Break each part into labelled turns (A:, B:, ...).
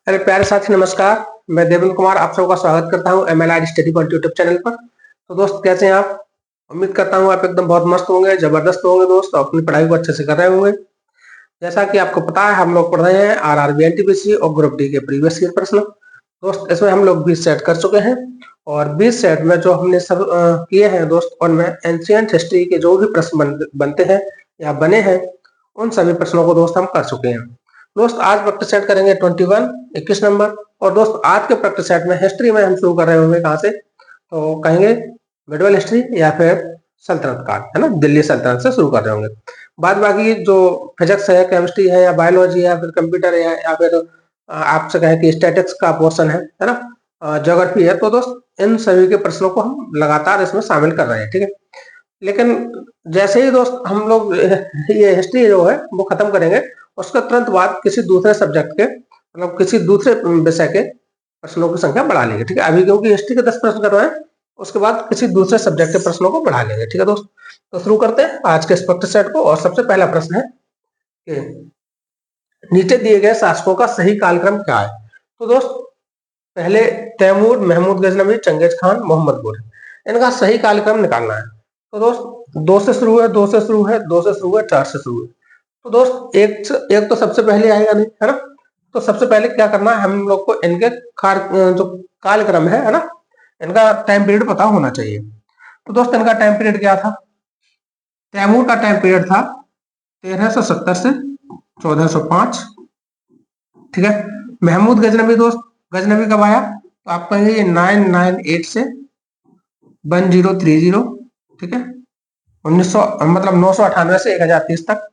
A: अरे प्यारे साथी नमस्कार। मैं देवेंद्र कुमार आप सबका स्वागत करता हूं MLR study point YouTube channel पर। तो दोस्त कैसे हैं आप? उम्मीद करता हूं आप एकदम बहुत मस्त होंगे, जबरदस्त होंगे दोस्त, और अपनी पढ़ाई को अच्छे से कर रहे होंगे। जैसा कि आपको पता है हम लोग पढ़ रहे हैं RRB NTPC और ग्रुप डी के प्रीवियस ईयर प्रश्न। दोस्त इसमें हम लोग 20 सेट कर चुके हैं और 20 सेट में जो हमने सब किए हैं दोस्त, उनमें एंशिएंट हिस्ट्री के जो भी प्रश्न बनते हैं या बने हैं उन सभी प्रश्नों को दोस्त हम कर चुके हैं। दोस्त आज प्रैक्टिस सेट करेंगे 21 नंबर। और दोस्त आज के प्रैक्टिस सेट में हिस्ट्री में हम शुरू कर रहे होंगे कहाँ से, तो कहेंगे मिडवल हिस्ट्री या फिर सल्तनत काल, है ना, दिल्ली सल्तनत से शुरू कर रहे होंगे। बाद बाकी जो फिजिक्स है, केमिस्ट्री है या बायोलॉजी है या फिर कंप्यूटर है या फिर आपसे कहें कि स्टैटिक्स का पोर्शन है ना, ज्योग्राफी है, तो दोस्त इन सभी के प्रश्नों को हम लगातार इसमें शामिल कर रहे हैं। ठीक है, लेकिन जैसे ही दोस्त हम लोग ये हिस्ट्री जो है वो खत्म करेंगे, उसके तुरंत बाद किसी दूसरे सब्जेक्ट के मतलब किसी दूसरे विषय के प्रश्नों की संख्या बढ़ा लेंगे। ठीक है, अभी क्योंकि हिस्ट्री के 10 प्रश्न कर रहे हैं, उसके बाद किसी दूसरे सब्जेक्ट के प्रश्नों को बढ़ा लेंगे। ठीक है दोस्त, तो शुरू करते हैं आज के इस प्रैक्टिस सेट को। और सबसे पहला प्रश्न है कि नीचे दिए गए शासकों का सही कालक्रम क्या है। तो दोस्त पहले तैमूर, महमूद गजनवी, चंगेज खान, मोहम्मद गोरी, इनका सही कालक्रम निकालना है। तो दोस्त 2 से शुरू है, 2 से शुरू है, 2 से शुरू है, 4 से शुरू है। तो दोस्त एक तो सबसे पहले आएगा नहीं, है ना। तो सबसे पहले क्या करना है, हम लोग को इनके जो कालक्रम है ना, इनका टाइम पीरियड पता होना चाहिए। तो दोस्त इनका टाइम पीरियड क्या था? तैमूर का टाइम पीरियड था 1370 से 1405। ठीक है, महमूद गजनवी दोस्त, गजनवी कब आया? तो आप कहेंगे ये 998 से 1030। ठीक है, 1900 मतलब 998 से 1030 तक।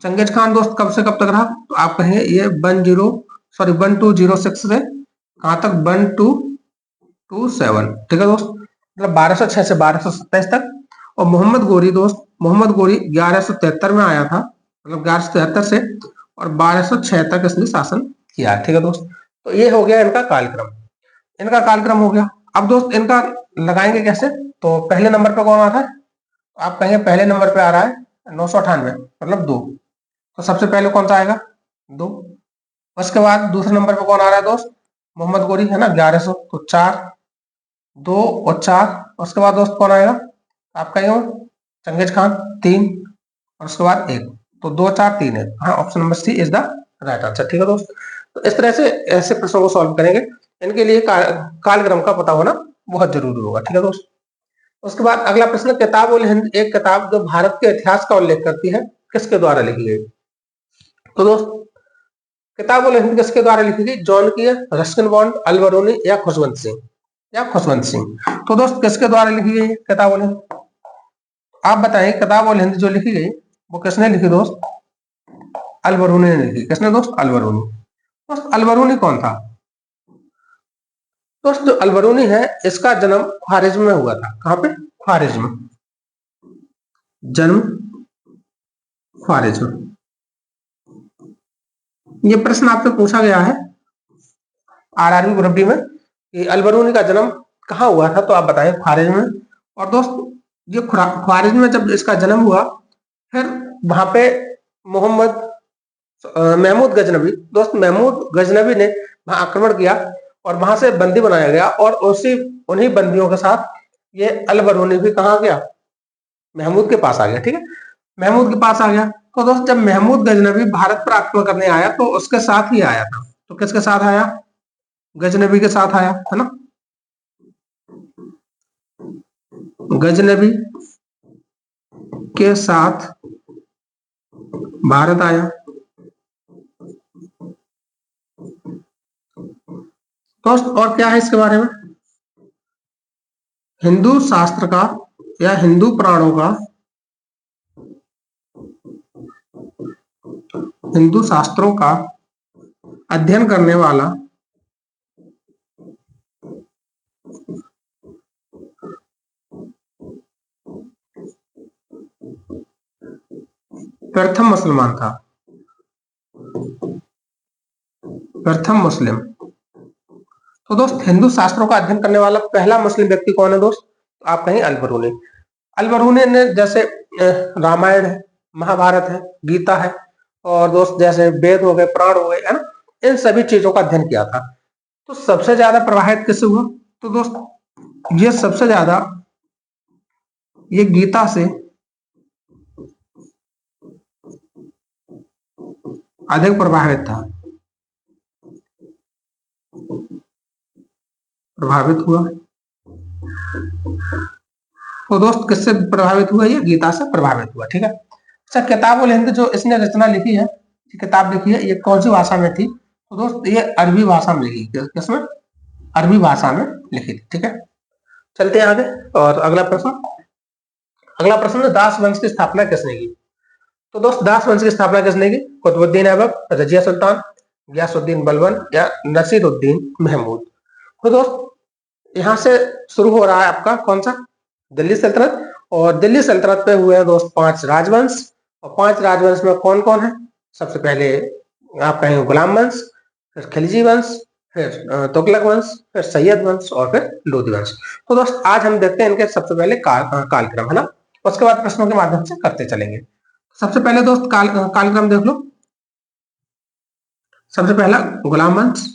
A: चंगेज खान दोस्त कब से कब तक रहा? तो आप कहेंगे ये 1206 से कहां तक? 1227। ठीक है दोस्त, मतलब 1206 से 1227 तक। और मोहम्मद गोरी दोस्त, मोहम्मद गोरी 1173 में आया था, मतलब 1173 से और 1206 तक इसने शासन किया। ठीक है दोस्त, तो ये हो गया इनका कालक्रम। इनका कालक्रम हो गया। अब दोस्त इनका लगाएंगे कैसे? तो पहले नंबर पे कौन आता है? आप कहेंगे पहले नंबर पे आ रहा है 998, मतलब 2। तो सबसे पहले कौन सा आएगा? 2। उसके बाद दूसरे नंबर पे कौन आ रहा है दोस्त? मोहम्मद गोरी, है ना, 1100। तो 4, 2 और 4। उसके बाद दोस्त कौन आएगा? आप कहेंगे चंगेज खान, 3। और उसके बाद 1। तो 2 4 3 1। हाँ, option number C is the right answer. ठीक है दोस्त, तो इस तरह से ऐसे प्रश्नों को सॉल्व करेंगे। इनके लिए कालक्रम का पता होना बहुत जरूरी होगा। ठीक है दोस्त, उसके बाद अगला प्रश्न, किताब उल हिंद एक किताब जो भारत के इतिहास का उल्लेख करती है, किसके द्वारा लिखी गई? तो दोस्त किताब उल हिंद किसके द्वारा लिखी गई? जॉन की, रस्किन बॉन्ड, अल बरूनी या खुशवंत सिंह, या खुशवंत सिंह। तो दोस्त किसके द्वारा लिखी गई है किताब उल हिंद? आप बताएं, किताब उल हिंद जो लिखी गई वो किसने लिखी दोस्त? अल बरूनी ने लिखी। किसने दोस्त? अल बरूनी। दोस्त अल बरूनी कौन था? दोस्त जो अल बरूनी है इसका जन्म ख्वारिज्म में हुआ था। कहां पे? ख्वारिज्म। जन्म ख्वारिज्म। ये प्रश्न आपसे पूछा गया है RRB ग्रुप डी में कि अल बरूनी का जन्म कहाँ हुआ था, तो आप बताएं ख्वारिज्म में। और दोस्त ये ख्वारिज्म में जब इसका जन्म हुआ, फिर वहां पे मोहम्मद महमूद गजनवी, दोस्त महमूद गजनवी ने वहां आक्रमण किया और वहां से बंदी बनाया गया, और उसी उन्हीं बंदियों के साथ ये अल बरूनी भी कहाँ गया? महमूद के पास आ गया। ठीक है, महमूद के पास आ गया। तो दोस्त जब महमूद गजनवी भारत पर आक्रमण करने आया तो उसके साथ ही आया था। तो किसके साथ आया? गजनवी के साथ आया, है ना। गजनवी के साथ भारत आया। दोस्त और क्या है इसके बारे में? हिंदू शास्त्र का या हिंदू पुराणों का, हिंदू शास्त्रों का अध्ययन करने वाला प्रथम मुसलमान था, प्रथम मुस्लिम। तो दोस्त हिंदू शास्त्रों का अध्ययन करने वाला पहला मुस्लिम व्यक्ति कौन है दोस्त? तो आप कहें अल बरूनी। अल बरूनी ने जैसे रामायण है, महाभारत है, गीता है, और दोस्त जैसे वेद हो गए, पुराण हो गए, है ना, इन सभी चीजों का अध्ययन किया था। तो सबसे ज्यादा प्रभावित किससे हुआ? तो दोस्त ये सबसे ज्यादा ये गीता से अधिक प्रभावित था, प्रभावित हुआ। तो दोस्त किससे प्रभावित हुआ? ये गीता से प्रभावित हुआ। ठीक है। अच्छा, किताबुल हिंद जो इसने रचना लिखी है, किताब लिखी है, ये कौन सी भाषा में थी? तो दोस्त ये अरबी भाषा में लिखी। किसमें? अरबी भाषा में लिखी थी। ठीक है, चलते हैं आगे। और अगला प्रश्न, दास वंश की स्थापना किसने की? तो दोस्त दास वंश की स्थापना किसने की? कुतुबुद्दीन ऐबक, रजिया सुल्तान, गयासुद्दीन बलबन या नसीरुद्दीन महमूद। तो दोस्त यहाँ से शुरू हो रहा है आपका कौन सा? दिल्ली सल्तनत। और दिल्ली सल्तनत पे हुए हैं दोस्त 5 राजवंश। और 5 राजवंश में कौन कौन है? सबसे पहले आप कहेंगे गुलाम वंश, फिर खिलजी वंश, फिर तुगलक वंश, फिर सैयद वंश और फिर लोधी वंश। तो दोस्त आज हम देखते हैं इनके सबसे पहले कालक्रम, है ना। उसके बाद प्रश्नों के माध्यम से करते चलेंगे। सबसे पहले दोस्त कालक्रम देख लो। सबसे पहला गुलाम वंश,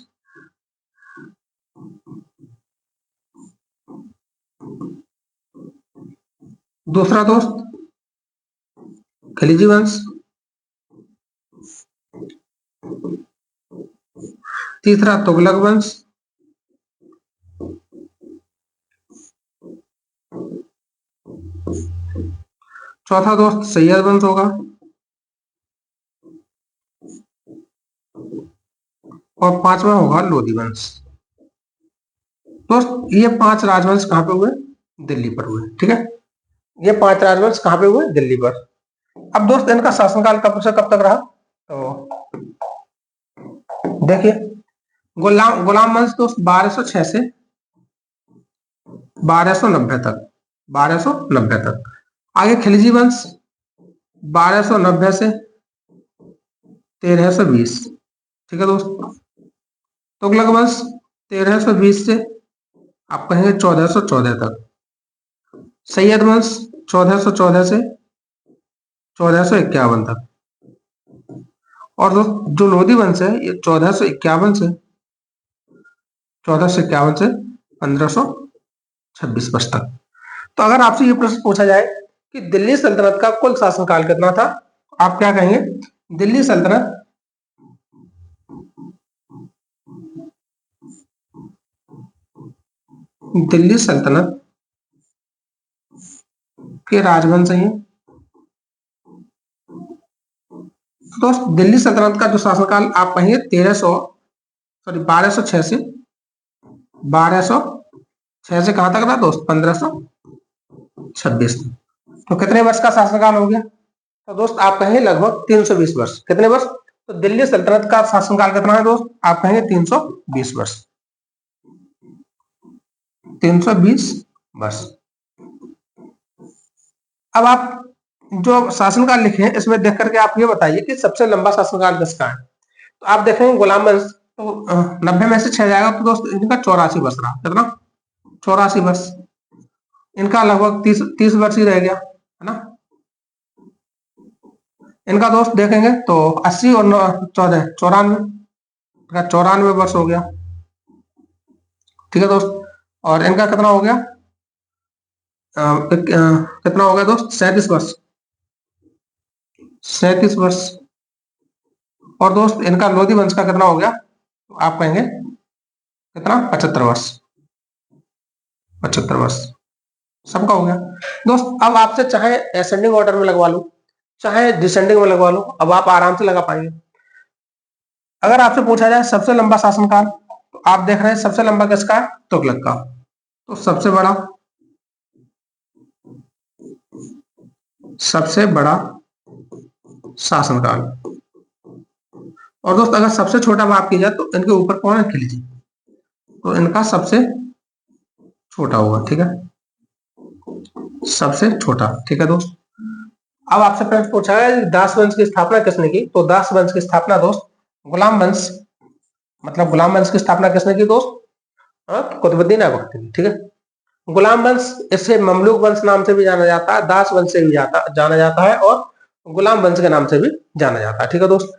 A: दूसरा दोस्त खिलजी वंश, तीसरा तुगलक वंश, चौथा दोस्त सैयद वंश होगा, और पांचवा होगा लोधी वंश। दोस्त ये 5 राजवंश कहां पे हुए? दिल्ली पर हुए। ठीक है, ये 5 राजवंश कहां पे हुए? दिल्ली पर। अब दोस्त इनका शासनकाल कब से कब तक रहा? तो देखिए, गुलाम वंश दोस्त 1206 से 1290 तक, 1290 तक। आगे खिलजी वंश 1290 से 1320। ठीक है दोस्त। तुगलक वंश 1320 से आप कहेंगे 1414 तक। सैयद वंश 1414 से 1451 तक। और जो लोधी वंश है ये 1451 से 1526 वर्ष तक। तो अगर आपसे ये प्रश्न पूछा जाए कि दिल्ली सल्तनत का कुल शासनकाल कितना था, आप क्या कहेंगे? दिल्ली सल्तनत के राजवंश है। दोस्त दिल्ली सल्तनत का जो शासनकाल आप कहेंगे 1206 से 1206 से कहां तक रहा दोस्त? 1526। तो कितने वर्ष का शासनकाल हो गया? तो दोस्त आप कहेंगे लगभग 320 वर्ष। कितने वर्ष? तो दिल्ली सल्तनत का शासनकाल कितना है दोस्त? आप कहेंगे 320 वर्ष। 320 वर्ष। अब आप जो शासनकाल लिखे हैं इसमें देख करके आप ये बताइए कि सबसे लंबा शासनकाल किसका है। तो आप देखेंगे गुलाम वंश, तो 90 में से 6 जाएगा तो दोस्त इनका 84 वर्ष रहा। कितना? 84 वर्ष। इनका लगभग 30 वर्ष ही रह गया, है ना। इनका दोस्त देखेंगे तो 80 और 14 94, 94 वर्ष हो गया। ठीक है दोस्त। और इनका कितना हो गया? कितना हो गया दोस्त? 37 वर्ष। 37 वर्ष। और दोस्त इनका लोधी वंश का कितना हो गया? तो आप कहेंगे कितना? 75 वर्ष। 75 वर्ष सबका हो गया। दोस्त अब आपसे चाहे असेंडिंग ऑर्डर में लगवा लो, चाहे डिसेंडिंग में लगवा लो, अब आप आराम से लगा पाएंगे। अगर आपसे पूछा जाए सबसे लंबा शासनकाल, तो आप देख रहे हैं सबसे लंबा किसका है? तुगलक का। तो सबसे बड़ा शासनकाल। और दोस्त अगर सबसे छोटा बात की जाए तो इनके ऊपर कौन है? खिलजी। तो इनका सबसे छोटा होगा। ठीक है, सबसे छोटा। ठीक है दोस्त। अब आपसे प्रश्न पूछा है दास वंश की स्थापना किसने की? तो दास वंश की स्थापना दोस्त गुलाम वंश, मतलब गुलाम वंश की स्थापना किसने की दोस्त? कुतुबुद्दीन ऐबक ने। ठीक है। गुलाम वंश इससे ममलूक वंश नाम से भी जाना जाता है, दास वंश से भी जाना जाता है, और गुलाम वंश के नाम से भी जाना जाता है। ठीक है दोस्त।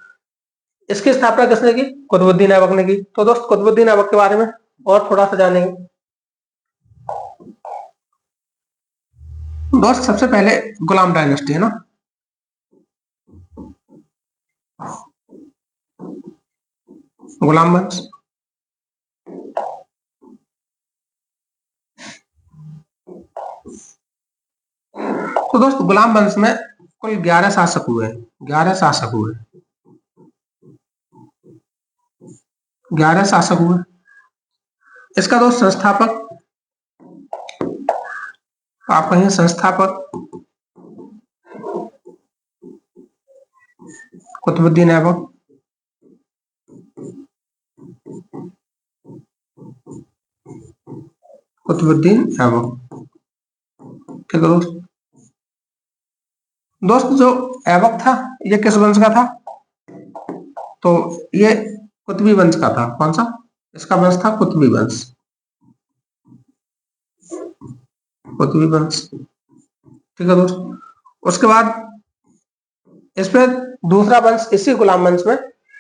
A: इसकी स्थापना किसने की? कुतुबुद्दीन ऐबक ने की। तो दोस्त कुतुबुद्दीन ऐबक के बारे में और थोड़ा सा जानेंगे। दोस्त सबसे पहले गुलाम डायनेस्टी है ना, गुलाम वंश। तो दोस्त गुलाम वंश में कुल 11 शासक हुए, 11 शासक हुए, 11 शासक हुए। इसका दोस्त संस्थापक, आप कहेंगे संस्थापक कुतुबुद्दीन ऐबक, कुतुबुद्दीन ऐबक, ठीक है दोस्त। दोस्त जो ऐबक था ये किस वंश का था? तो ये कुतुबी वंश का था। कौन सा? इसका वंश था कुतुबी वंश, कुतुबी वंश, ठीक है दोस्त। उसके बाद इस पे दूसरा वंश, इसी गुलाम वंश में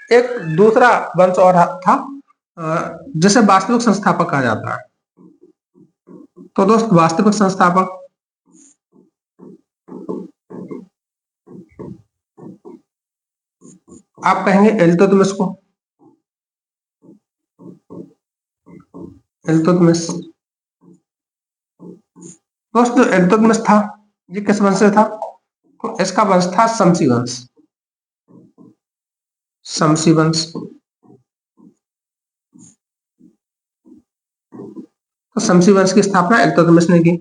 A: एक दूसरा वंश और था जिसे वास्तविक संस्थापक कहा जाता है। तो दोस्त वास्तविक संस्थापक आप कहेंगे इल्तुतमिश को, इल्तुतमिश। दोस्त जो इल्तुतमिश था ये किस वंश से था? तो इसका वंश था शमसी वंश, शमसी वंश। तो शमसी वंश की स्थापना इल्तुतमिश ने की।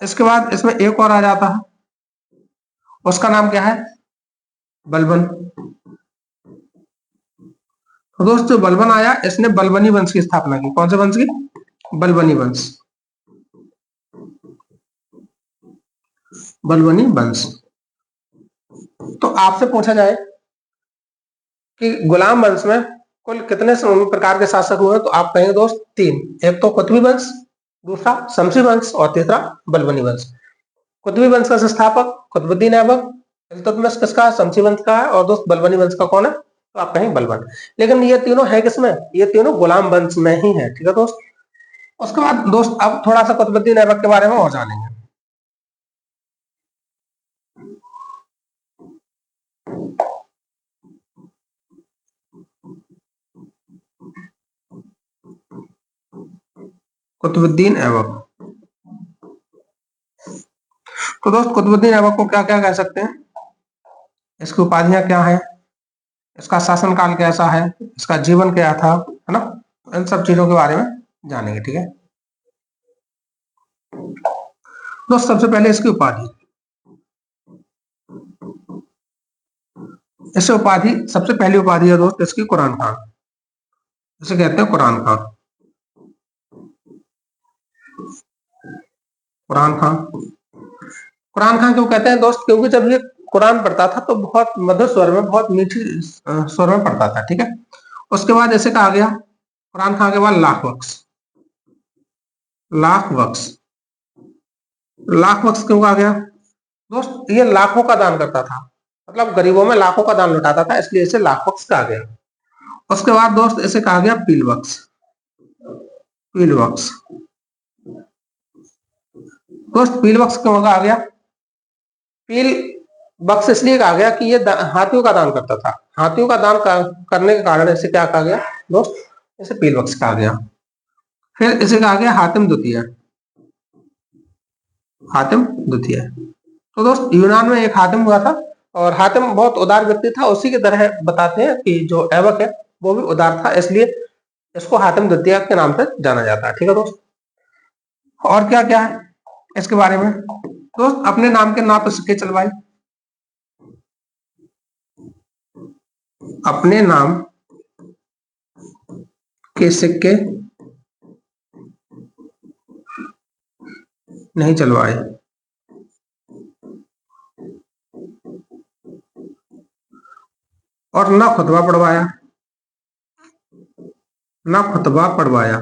A: इसके बाद इसमें एक और आ जाता है, उसका नाम क्या है? बलबन। तो दोस्त जो बलबन आया इसने बलबनी वंश की स्थापना की। कौन से वंश की? बलबनी वंश, बलबनी वंश। तो आपसे पूछा जाए कि गुलाम वंश में कुल कितने प्रकार के शासक हुए, तो आप कहेंगे दोस्त 3। एक तो कुतुबी वंश, दूसरा शमसी वंश और तीसरा बलबनी वंश। कुतुबी वंश का संस्थापक कुतुबुद्दीन ऐबक, इल्तुतमिश किसका? शमसी वंश का है। और दोस्त बलबनी वंश का कौन है? तो आप कहेंगे बलबन। लेकिन ये तीनों है किसमें? ये तीनों गुलाम वंश में ही है, ठीक है दोस्त। उसके बाद दोस्त अब थोड़ा सा कुतुबुद्दीन ऐबक के बारे में और जानेंगे। कुतुबुद्दीन ऐबक, तो दोस्त कुतुबुद्दीन ऐबक को क्या क्या कह सकते हैं? इसकी उपाधियां क्या है, इसका शासनकाल कैसा है, इसका जीवन क्या था, है ना? इन सब चीजों के बारे में जानेंगे, ठीक है दोस्त। सबसे पहले इसकी उपाधि, इससे उपाधि, सबसे पहली उपाधि है दोस्त इसकी कुरान खान। इसे कहते हैं कुरान खान, कुरान खान। कुरान खान क्यों कहते हैं दोस्त? क्योंकि जब ये कुरान पढ़ता था तो बहुत मधुर स्वर में, बहुत मीठी स्वर में पढ़ता था, ठीक है। उसके बाद ऐसे कहा गया कुरान खान के बाद लाख बख्श, लाख बख्श, लाख बख्श क्यों कहा गया दोस्त? ये लाखों का दान करता था, मतलब गरीबों में लाखों का दान लुटाता था, इसलिए इसे लाख बख्श कहा गया। उसके बाद दोस्त इसे कहा गया पील बख्श, पील बख्श। दोस्त पील बख्श क्यों कहा गया? पील बख्श इसलिए कहा गया कि ये हाथियों का दान करता था, हाथियों का दान करने के कारण इसे क्या कहा गया दोस्त? इसे पील बख्श कहा गया। फिर इसे कहा गया हातिम द्वितीय, हातिम द्वितीय। तो दोस्त यूनान में एक हातिम हुआ था और हातिम बहुत उदार व्यक्ति था, उसी की तरह बताते हैं कि जो ऐबक है वो भी उदार था, इसलिए इसको हातिम द्वितीय के नाम से जाना जाता है, ठीक है दोस्त। और क्या क्या है इसके बारे में दोस्त? अपने नाम के ना तो सिक्के चलवाए, अपने नाम के सिक्के नहीं चलवाए, और ना खुतबा पढ़वाया, ना खुतबा पढ़वाया।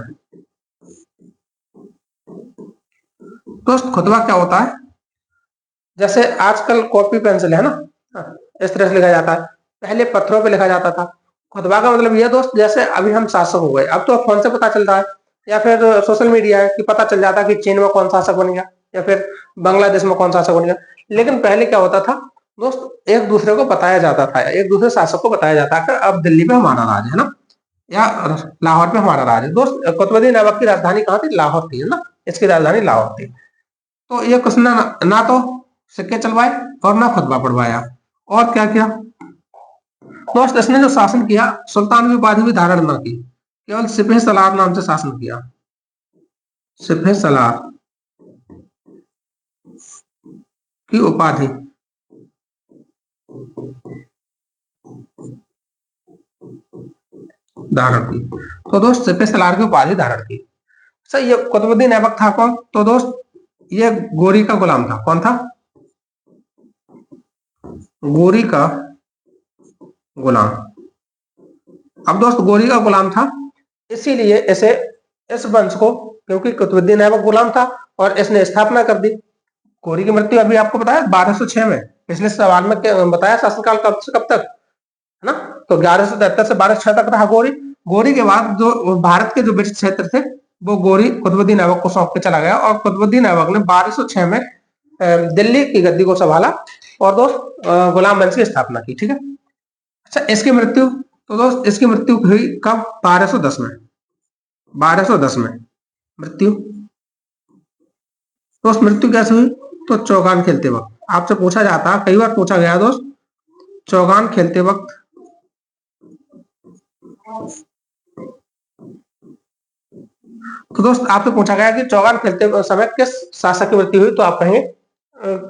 A: दोस्त खुतबा क्या होता है? जैसे आजकल कॉपी पेंसिल है ना, इस तरह से लिखा जाता है, पहले पत्थरों पे लिखा जाता था, खुतबा का मतलब ये दोस्त, जैसे अभी हम शासक हो गए, अब तो फोन से पता चल रहा है या फिर सोशल मीडिया है कि पता चल जाता है कि चीन में कौन शासक बन गया या फिर बांग्लादेश में कौन शासक बन गया। लेकिन पहले क्या होता था दोस्त, एक दूसरे को बताया जाता था, एक दूसरे शासक को बताया जाता था, अब दिल्ली पे हमारा राज है ना, या लाहौर पे हमारा राज है दोस्त। कुतुबुद्दीन ऐबक की राजधानी कहाँ थी? लाहौर थी, है ना, इसकी राजधानी लाहौर थी। तो ये कुछ ना तो सिक्के चलवाए और ना खुतबा पढ़वाया, और क्या किया दोस्त, इसने जो शासन किया, सुल्तान की उपाधि भी धारण न की, केवल सिपह सलार नाम से शासन किया। सिपह सलार की उपाधि धारण की। तो दोस्त सिपह सलार की उपाधि धारण की। सर ये कुतुबुद्दीन ऐबक था कौन? तो दोस्त ये गोरी का गुलाम था। कौन था? गोरी का गुलाम। अब दोस्त गोरी का गुलाम था, इसीलिए इसे, इस वंश को, क्योंकि कुतुबुद्दीन ऐबक गुलाम था और इसने स्थापना कर दी। गोरी की मृत्यु अभी आपको बताया 1206 में, पिछले सवाल में बताया शासनकाल कब से कब तक, है ना। तो 1173 से 1206 तक रहा गोरी। गोरी के बाद जो भारत के जो ब्रिटिश क्षेत्र थे, वो गोरी कुतुबुद्दीन ऐबक को सौंप के चला गया, और कुतुबुद्दीन ऐबक ने 1206 में दिल्ली की गद्दी को संभाला और दोस्त गुलाम वंश की स्थापना की। ठीक है। अच्छा, इसकी मृत्यु, तो दोस्त इसकी मृत्यु हुई कब? 1210 में। 1210 में मृत्यु। दोस्त मृत्यु कैसे हुई? तो चौगान खेलते वक्त। आपसे पूछा जाता, कई बार पूछा गया दोस्त, चौगान खेलते वक्त तो दोस्त आपसे पूछा गया कि चौगान खेलते समय किस शासक की मृत्यु हुई, तो आप कहेंगे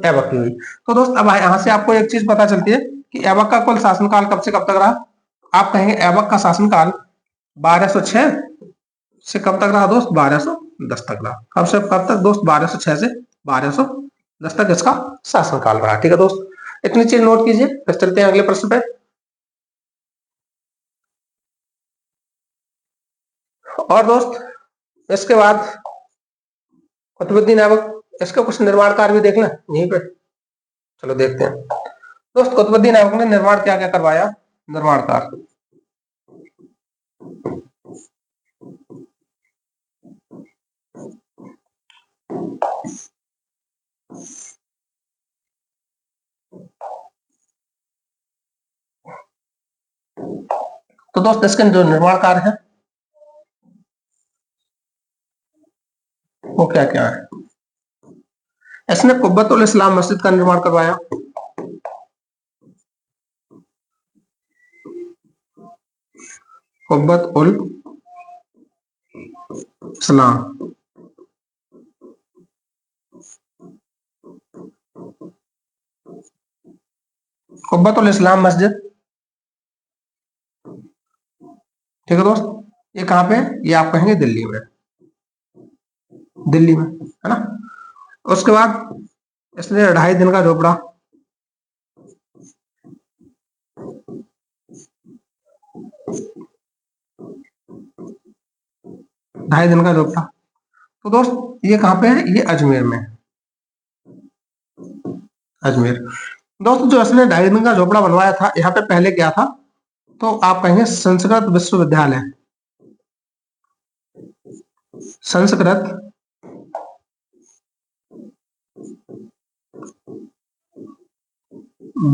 A: ऐबक की हुई। तो दोस्त अब यहां से आपको एक चीज पता चलती है कि ऐबक का कुल शासनकाल कब से कब तक रहा। आप कहेंगे ऐबक का शासनकाल 1206 से कब तक रहा दोस्त? 1210 तक रहा। कब से कब तक दोस्त? 1206 से 1210 तक इसका शासनकाल रहा। ठीक है दोस्त, इतनी चीज नोट कीजिए, फिर चलते हैं अगले प्रश्न पे। और दोस्त इसके बाद कुतुबुद्दीन ऐबक, इसका कुछ निर्माण कार्य भी देखना यहीं पे, चलो देखते हैं। दोस्त कुतुबुद्दीन ऐबक ने निर्माण क्या क्या करवाया? निर्माण कार्य, तो दोस्त इसके जो निर्माण कार्य है वो क्या क्या है? इसने कुब्बतुल इस्लाम मस्जिद का निर्माण करवाया। कुब्बत उल इस्लाम, कुब्बत उल इस्लाम मस्जिद। ठीक है दोस्त, ये कहां पे? ये आप कहेंगे दिल्ली में, दिल्ली में, है ना। उसके बाद इसने 2.5 दिन का झोपड़ा, 2.5 दिन का झोपड़ा। तो दोस्त ये कहां पे है? ये अजमेर में, अजमेर। दोस्त जो इसने 2.5 दिन का झोपड़ा बनवाया था, यहाँ पे पहले क्या था? तो आप कहेंगे संस्कृत विश्वविद्यालय, संस्कृत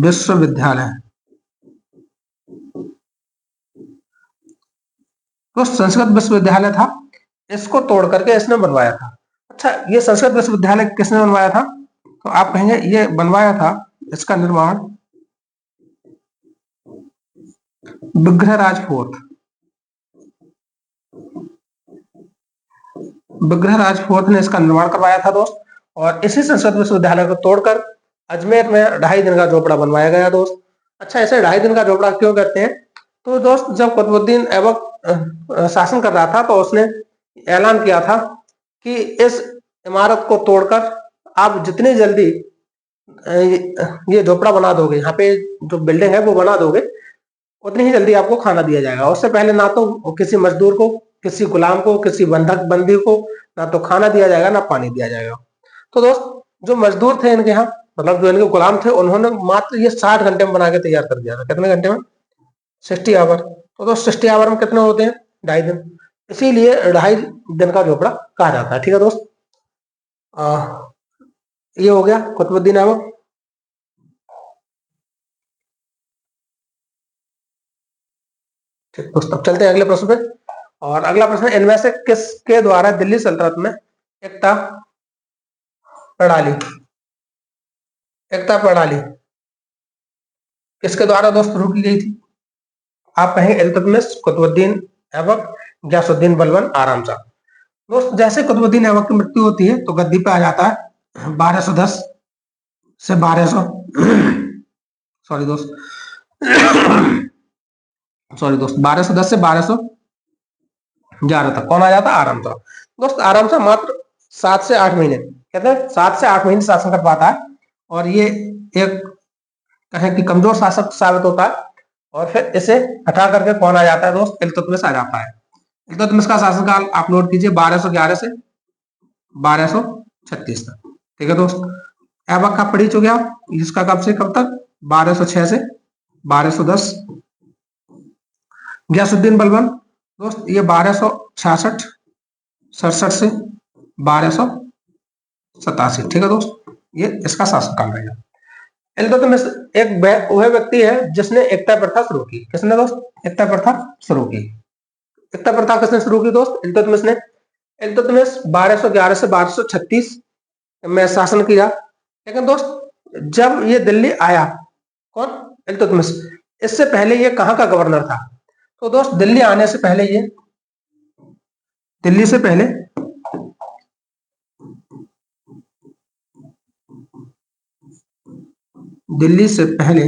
A: विश्वविद्यालय। तो संस्कृत विश्वविद्यालय था, इसको तोड़ करके इसने बनवाया था। अच्छा, ये संस्कृत विश्वविद्यालय किसने बनवाया था? तो आप कहेंगे ये बनवाया था, इसका निर्माण विग्रहराज फोर्थ, विग्रहराज फोर्थ ने इसका निर्माण करवाया था दोस्त। और इसी संस्कृत विश्वविद्यालय को तोड़कर अजमेर में 2.5 दिन का झोपड़ा बनवाया गया दोस्त। अच्छा, ऐसे 2.5 दिन का झोपड़ा क्यों कहते हैं? तो दोस्त जब कुतुबुद्दीन ऐबक शासन कर रहा था, तो उसने ऐलान किया था कि इस इमारत को तोड़कर आप जितनी जल्दी ये झोपड़ा बना दोगे, यहाँ पे जो बिल्डिंग है वो बना दोगे, उतनी ही जल्दी आपको खाना दिया जाएगा। उससे पहले ना तो किसी मजदूर को, किसी गुलाम को, किसी बंधक बंदी को ना तो खाना दिया जाएगा, ना पानी दिया जाएगा। तो दोस्त जो मजदूर थे इनके यहाँ, मतलब जो इनके गुलाम थे, उन्होंने मात्र ये 60 घंटे में बना के तैयार कर दिया था। कितने घंटे में? 60 आवर। तो दोस्त 60 आवर में कितने होते हैं? 2.5 दिन, इसीलिए 2.5 दिन का झोपड़ा कहा जाता है। ठीक है दोस्त, ये हो गया कुतुबुद्दीन ऐबक। ठीक दोस्त, अब चलते हैं अगले प्रश्न पे। और अगला प्रश्न, इनमें से किसके द्वारा दिल्ली सल्तनत में एकता प्रणाली एकता प्रणाली किसके द्वारा दोस्त शुरू की गई थी? आप कहेंगे इल्तुतमिश, कुतुबुद्दीन ऐबक, गयासुद्दीन बलबन, आराम शाह। दोस्त जैसे कुतुबुद्दीन ऐबक की मृत्यु होती है तो गद्दी पे आ जाता है 1210 से 1200 सॉरी दोस्त सॉरी दोस्त 1210 से 1211 तक कौन आ जाता है? आराम शाह। दोस्त आराम शाह मात्र 7 से 8 महीने, कहते हैं 7 से 8 महीने शासन कर पाता है, और ये एक कहें कि कमजोर शासक साबित होता है। और फिर इसे हटा करके कौन आ जाता है दोस्त? इल्तुतमिश आ जाता है। इल्तुतमिश का शासनकाल आप नोट कीजिए 1211 से 1236 तक। ठीक है दोस्त, ऐबक का पढ़ी चुके आप, इसका कब से कब तक? 1206 से 1210। गयासुद्दीन बलबन दोस्त ये 1266 67 से 1287। ठीक है दोस्त, ये इसका शासनकाल रहेगा। इल्तुतमिश एक वह व्यक्ति है जिसने एकता प्रथा शुरू की। किसने दोस्त एकता प्रथा शुरू की? एकता प्रथा किसने शुरू की दोस्त? इल्तुतमिश ने। इल्तुतमिश 1211 से 1236 में शासन किया। लेकिन दोस्त जब ये दिल्ली आया, कौन? इल्तुतमिश। इससे पहले ये कहां का गवर्नर था? तो दोस्त दिल्ली आने से पहले ये दिल्ली से पहले दिल्ली से पहले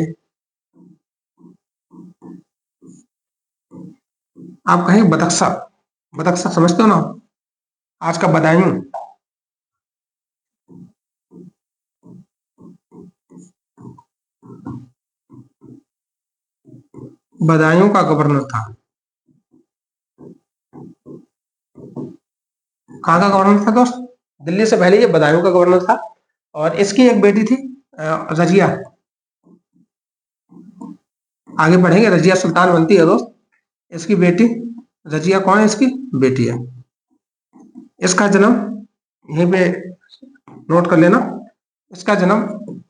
A: आप कहें बदख्शा। बदख्शा समझते हो ना, आज का बदायूं। बदायूं का गवर्नर था। कहां का गवर्नर था दोस्त? दिल्ली से पहले ये बदायूं का गवर्नर था। और इसकी एक बेटी थी रजिया। आगे बढ़ेंगे, रजिया सुल्तान बनती है दोस्त। इसकी बेटी रजिया कौन है? इसकी बेटी है। इसका जन्म यहीं पे नोट कर लेना, इसका जन्म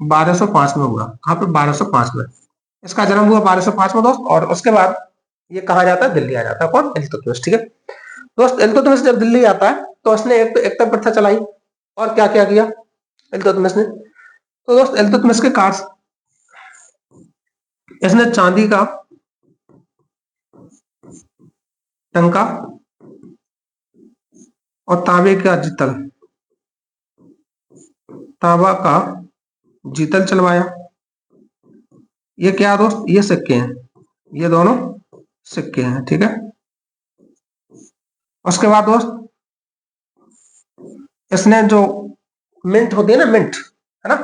A: 1205 में हुआ। कहां पे? 1205 में इसका जन्म हुआ, 1205 में दोस्त। और उसके बाद ये कहा जाता है? दिल्ली आ जाता है। कौन? इल्तुतमिश। ठीक है दोस्त, इल्तुतमिश जब दिल्ली आता है तो उसने एक तो एकता प्रथा चलाई, और क्या क्या किया इल्तुतमिश ने? तो दोस्त इल्तुतमिश के कार्य, इसने चांदी का टंका और तांबा का जीतल चलवाया। ये क्या दोस्त? ये सिक्के हैं, ये दोनों सिक्के हैं। ठीक है, उसके बाद दोस्त इसने जो मिंट होती है ना, मिंट है ना,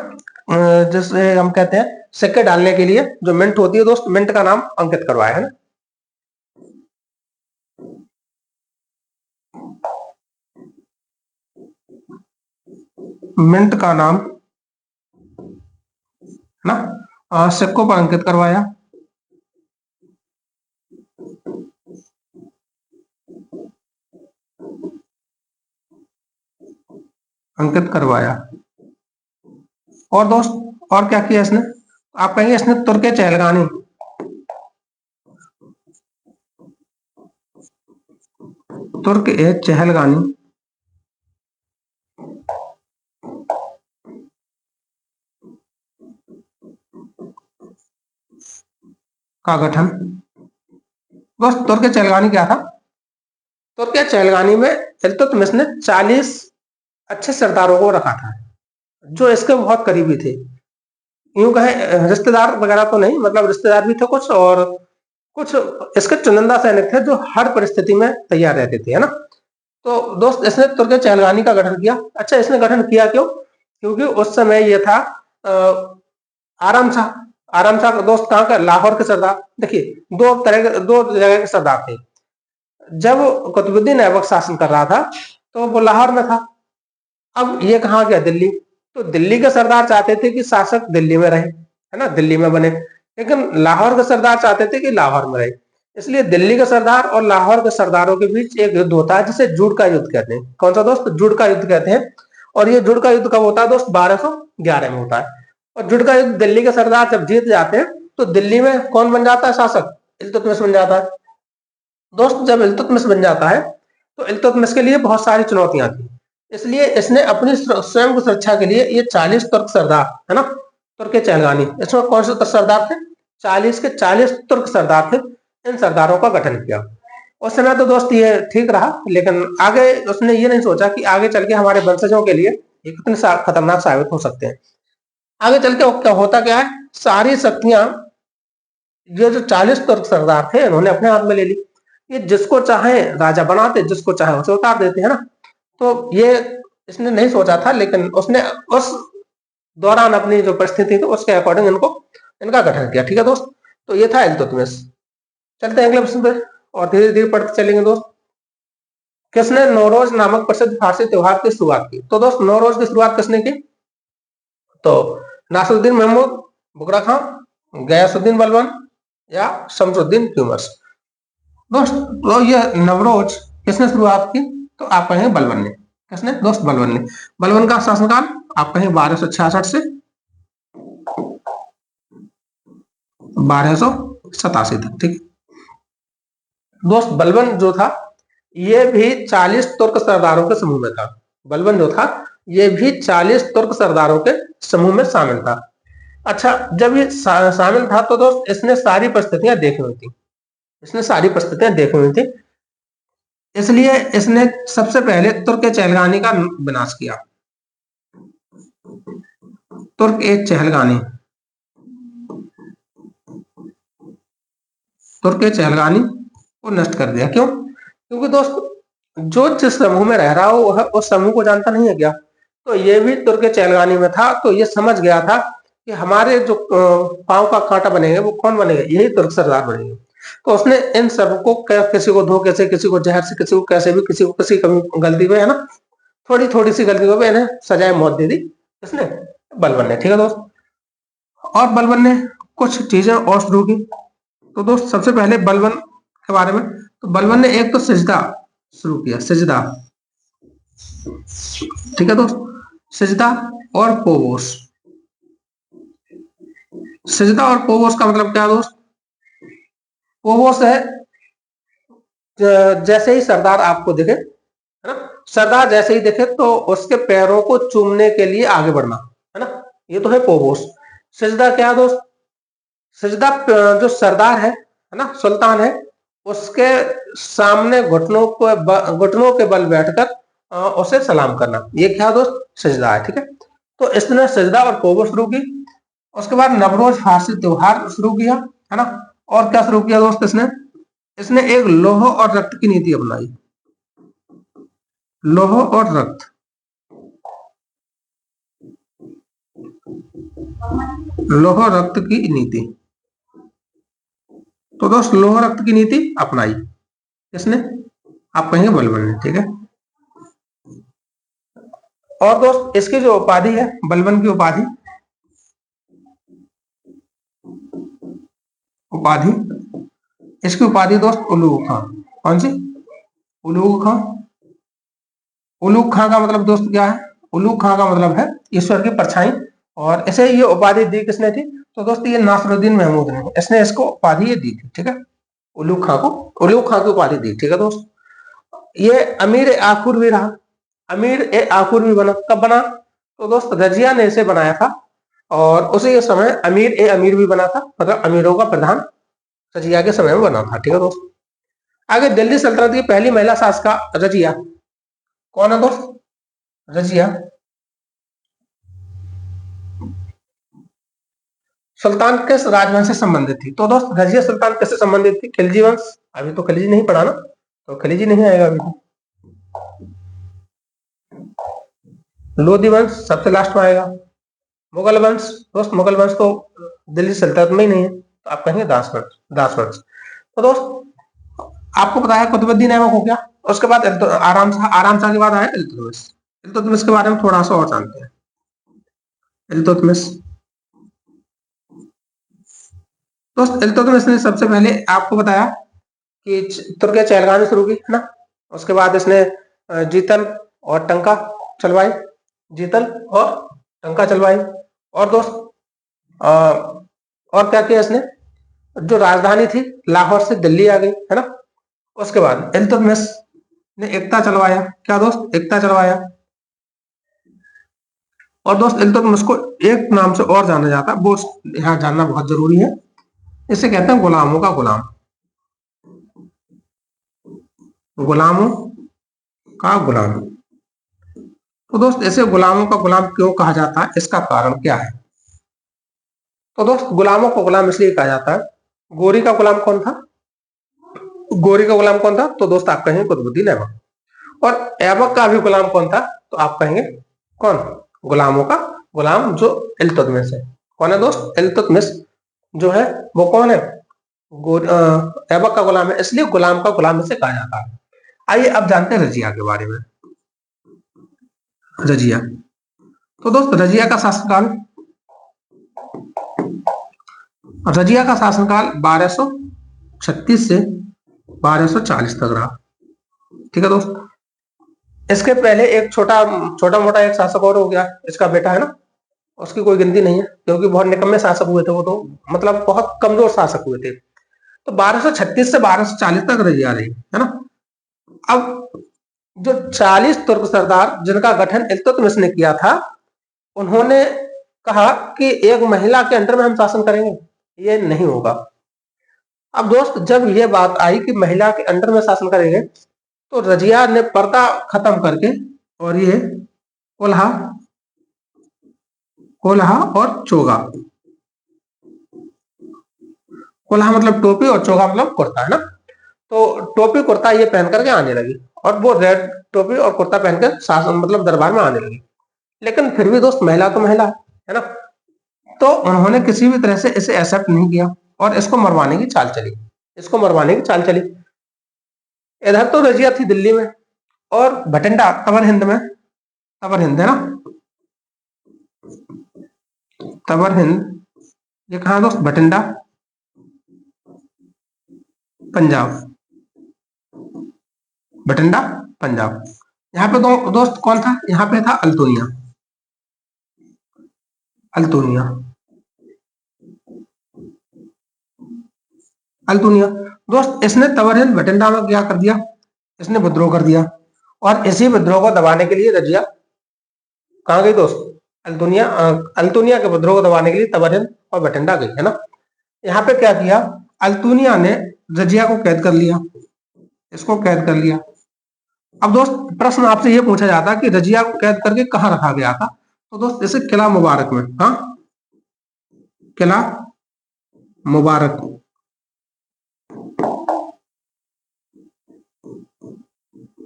A: जैसे हम कहते हैं सिक्के डालने के लिए जो मिंट होती है दोस्त, मिंट का नाम अंकित करवाया है ना। मिंट का नाम ना सिक्कों पर अंकित करवाया। अंकित करवाया। और दोस्त और क्या किया इसने? आप कहेंगे इसने तुर्के चहलगानी, तुर्क ए चहलगानी का गठन। दोस्त तुर्क चहलगानी क्या था? तुर्क चहलगानी में इल्तुतमिश ने 40 अच्छे सरदारों को रखा था जो इसके बहुत करीबी थे। यूं कहें रिश्तेदार वगैरह तो नहीं, मतलब रिश्तेदार भी थे कुछ, और कुछ इसके चुनिंदा सैनिक थे जो हर परिस्थिति में तैयार रहते थे, है ना। तो दोस्त इसने तुर्क चहलगानी का गठन किया। अच्छा, इसने गठन किया क्यों? क्योंकि उस समय ये था आराम शाह। आराम शाह दोस्त कहाँ का? लाहौर के सरदार। देखिए दो जगह के सरदार थे। जब कुतुबुद्दीन ऐबक शासन कर रहा था तो वो लाहौर में था। अब ये कहाँ गया? दिल्ली। तो दिल्ली के सरदार चाहते थे कि शासक दिल्ली में रहे, है ना, दिल्ली में बने। लेकिन लाहौर के सरदार चाहते थे कि लाहौर में रहे। इसलिए दिल्ली के सरदार और लाहौर के सरदारों के बीच एक युद्ध होता है जिसे जुड़ का युद्ध कहते हैं। कौन सा दोस्त? जुड़ का युद्ध कहते हैं। और ये जुड़ का युद्ध कब होता है दोस्त? 1211 में होता है। और जुड़ का युद्ध दिल्ली के सरदार जब जीत जाते हैं तो दिल्ली में कौन बन जाता है शासक? इल्तुतमिश बन जाता है। दोस्त जब इल्तुतमिश बन जाता है तो इल्तुतमिश के लिए बहुत सारी चुनौतियां थी, इसलिए इसने अपनी स्वयं की सुरक्षा के लिए ये 40 तुर्क सरदार है ना, तुर्क चहलगानी, इसमें कौन से सरदार थे? 40 के 40 तुर्क सरदार थे। इन सरदारों का गठन किया। उस समय तो दोस्त ये ठीक रहा, लेकिन आगे उसने ये नहीं सोचा कि आगे चल के हमारे वंशजों के लिए ये कितने खतरनाक साबित हो सकते हैं। आगे चल के क्या होता क्या है, सारी शक्तियां ये जो 40 तुर्क सरदार थे इन्होंने अपने हाथ में ले ली। ये जिसको चाहे राजा बनाते, जिसको चाहे उसे उतार देते, है ना। तो ये इसने नहीं सोचा था, लेकिन उसने उस दौरान अपनी जो परिस्थिति थी उसके अकॉर्डिंग इनका गठन किया। ठीक है दोस्त, तो ये था इल्तुतमिश। चलते हैं अगले प्रश्न पे और धीरे धीरे पढ़ते चलेंगे दोस्त। किसने नौरोज नामक प्रसिद्ध फारसी त्योहार की शुरुआत की? तो दोस्त नौरोज की शुरुआत किसने की? तो नासिरुद्दीन महमूद बुगरा खां, गयासुद्दीन बलबन या शमसुद्दीन ह्यूमस। दोस्त तो ये नवरोज किसने शुरुआत की? तो आप कहेंगे बलबन ने। किसने दोस्त? बलबन ने। बलबन का शासनकाल आप कहेंगे 1266 से 1287 तक। ठीक दोस्त, बलबन जो था ये भी 40 तुर्क सरदारों के समूह में था। बलबन जो था ये भी 40 तुर्क सरदारों के समूह में शामिल था। अच्छा, जब ये शामिल था तो दोस्त इसने सारी परिस्थितियां देखी हुई थी, इसलिए इसने सबसे पहले तुर्क चहलगानी का विनाश किया। तुर्क चहलगानी को नष्ट कर दिया। क्यों? क्योंकि दोस्त जो जिस समूह में रह रहा हो वह उस समूह को जानता नहीं है क्या? तो ये भी तुर्क चहलगानी में था, तो ये समझ गया था कि हमारे जो पांव का कांटा बनेंगे वो कौन बनेगा? यही तुर्क सरदार बनेंगे। तो उसने इन सबको किसी को धोखे से, किसी को जहर से, किसी को कैसे भी, किसी को किसी कभी गलती पे, है ना, थोड़ी थोड़ी सी गलतियों पे इन्हें सजाए मौत दे दी। किसने? बलबन ने। ठीक है दोस्त, और बलबन ने कुछ चीजें और शुरू की। तो दोस्त सबसे पहले बलबन के बारे में, तो बलबन ने एक तो सजदा शुरू किया, सजदा। ठीक है दोस्त, सजदा और पोबोस। सजदा और पोबोस का मतलब क्या दोस्त? पोबोस है जैसे ही सरदार आपको दिखे, है ना, सरदार जैसे ही दिखे तो उसके पैरों को चूमने के लिए आगे बढ़ना, है ना, ये तो है पोबोस। सजदा क्या दोस्त? सजदा जो सरदार है ना, सुल्तान है, उसके सामने घुटनों के बल बैठकर उसे सलाम करना, ये क्या दोस्त? सजदा है। ठीक है, तो इसने सजदा और पोबोस शुरू की। उसके बाद नवरोज फारसी त्योहार शुरू किया, है ना। और क्या शुरू किया दोस्त? इसने एक लौह और रक्त की नीति अपनाई। लौह और रक्त, लौह रक्त की नीति। तो दोस्त लौह रक्त की नीति अपनाई किसने? आप कहेंगे बलबन ने। ठीक है, और दोस्त इसकी जो उपाधि है, बलबन की उपाधि इसकी उपाधि दोस्त उलूग खां। कौन सी? उलूग खां। उलूग खां का मतलब दोस्त क्या है? उलूग खां का मतलब है ईश्वर की परछाई, और इसे ये उपाधि दी किसने थी? तो दोस्त ये नासिरुद्दीन महमूद ने, इसने इसको उपाधि ये दी थी। ठीक है, उलूग खां की उपाधि दी। ठीक है दोस्त, ये अमीर ए आखुर भी रहा, अमीर ए आखुर भी बना। कब बना? तो दोस्त रजिया ने इसे बनाया था, और उसी समय अमीर ए अमीर भी बना था, मतलब अमीरों का प्रधान रजिया के समय में बना था। ठीक है दोस्त, आगे दिल्ली सल्तनत की पहली महिला शासिका रजिया। कौन है दोस्त? रजिया। सुल्तान किस राजवंश से संबंधित थी? तो दोस्त रजिया सुल्तान किससे संबंधित थी? खिलजी वंश। अभी तो खिलजी नहीं पढ़ा ना, तो खिलजी नहीं आएगा अभी। लोधी वंश सबसे लास्ट में आएगा। मुगल वंश, दोस्त मुगल वंश तो दिल्ली सल्तनत में ही नहीं है, तो आप कहेंगे दास वंश। तो दोस्त आपको पता है कुतुबुद्दीन ऐबक हो गया, उसके बाद आराम शाह के बाद आया इल्तुतमिश। इल्तुतमिश के बारे में थोड़ा सा और जानते हैं। इल्तुतमिश, दोस्त इल्तुतमिश ने सबसे पहले आपको बताया कि तुर्की चहलगाह ने शुरू की, है ना। उसके बाद इसने जीतल और टंका चलवाई, जीतल और टंका चलवाई। और दोस्त और क्या किया इसने, जो राजधानी थी लाहौर से दिल्ली आ गई, है ना। उसके बाद इल्तुतमिश ने एकता चलवाया, क्या दोस्त, एकता चलवाया। और दोस्त इल्तुतमिश को एक नाम से और जाना जाता है, वो यहाँ जानना बहुत जरूरी है। इसे कहते हैं गुलामों का गुलाम, गुलामों का गुलाम। तो दोस्त इसे गुलामों का गुलाम क्यों कहा जाता है, इसका कारण क्या है। तो दोस्त गुलामों को गुलाम इसलिए कहा जाता है, गोरी का गुलाम कौन था, गोरी का गुलाम कौन था, तो दोस्त आप कहेंगे कुतुबुद्दीन ऐबक। और ऐबक का भी गुलाम कौन था, तो आप कहेंगे कौन, गुलामों का गुलाम जो इल्तुतमिश है। कौन है दोस्त, इल्तुतमिश जो है वो कौन है, ऐबक का गुलाम है, इसलिए गुलाम का गुलाम इसे कहा जाता है। आइए अब जानते हैं रजिया के बारे में। रजिया, तो दोस्त रजिया का शासनकाल, रजिया का शासनकाल 1236 से 1240 तक रहा, ठीक है दोस्त। इसके पहले एक छोटा छोटा मोटा एक शासक और हो गया, इसका बेटा है ना, उसकी कोई गिनती नहीं है क्योंकि बहुत निकम्मे शासक हुए थे वो, तो मतलब बहुत कमजोर शासक हुए थे। तो 1236 से 1240 तक रजिया रही, है ना। अब जो 40 तुर्क सरदार जिनका गठन इल्तुतमिश ने किया था, उन्होंने कहा कि एक महिला के अंडर में हम शासन करेंगे, ये नहीं होगा। अब दोस्त जब ये बात आई कि महिला के अंडर में शासन करेंगे, तो रजिया ने पर्दा खत्म करके और ये कोल्हा कोल्हा और चोगा, कोल्हा मतलब टोपी और चोगा मतलब कुर्ता, है ना। तो टोपी कुर्ता ये पहन करके आने लगी, और वो रेड टोपी और कुर्ता पहनकर शासन मतलब दरबार में आने लगी। लेकिन फिर भी दोस्त महिला तो महिला है ना, तो उन्होंने किसी भी तरह से इसे एक्सेप्ट नहीं किया और इसको मरवाने की चाल चली, इसको मरवाने की चाल चली। इधर तो रजिया थी दिल्ली में, और भटिंडा तवर हिंद में, तवर हिंद है ना, तवर हिंद ये कहा दोस्त, भटिंडा पंजाब, भटिंडा पंजाब। यहाँ पे दोस्त कौन था, यहाँ पे था अल्तुनिया, अल्तुनिया, अल्तुनिया। दोस्त इसने तवर हिंद भटिंडा में क्या कर दिया, इसने विद्रोह कर दिया, और इसी विद्रोह को दबाने के लिए रजिया कहाँ गई दोस्त, अल्तुनिया, अल्तुनिया के विद्रोह को दबाने के लिए तवर हिंद और भटिंडा गई, है ना। यहाँ पे क्या किया, अल्तुनिया ने रजिया को कैद कर लिया, इसको कैद कर लिया। अब दोस्त प्रश्न आपसे ये पूछा जाता कि रजिया को कैद करके कहाँ रखा गया था, तो दोस्त इसे किला मुबारक में, हाँ किला मुबारक,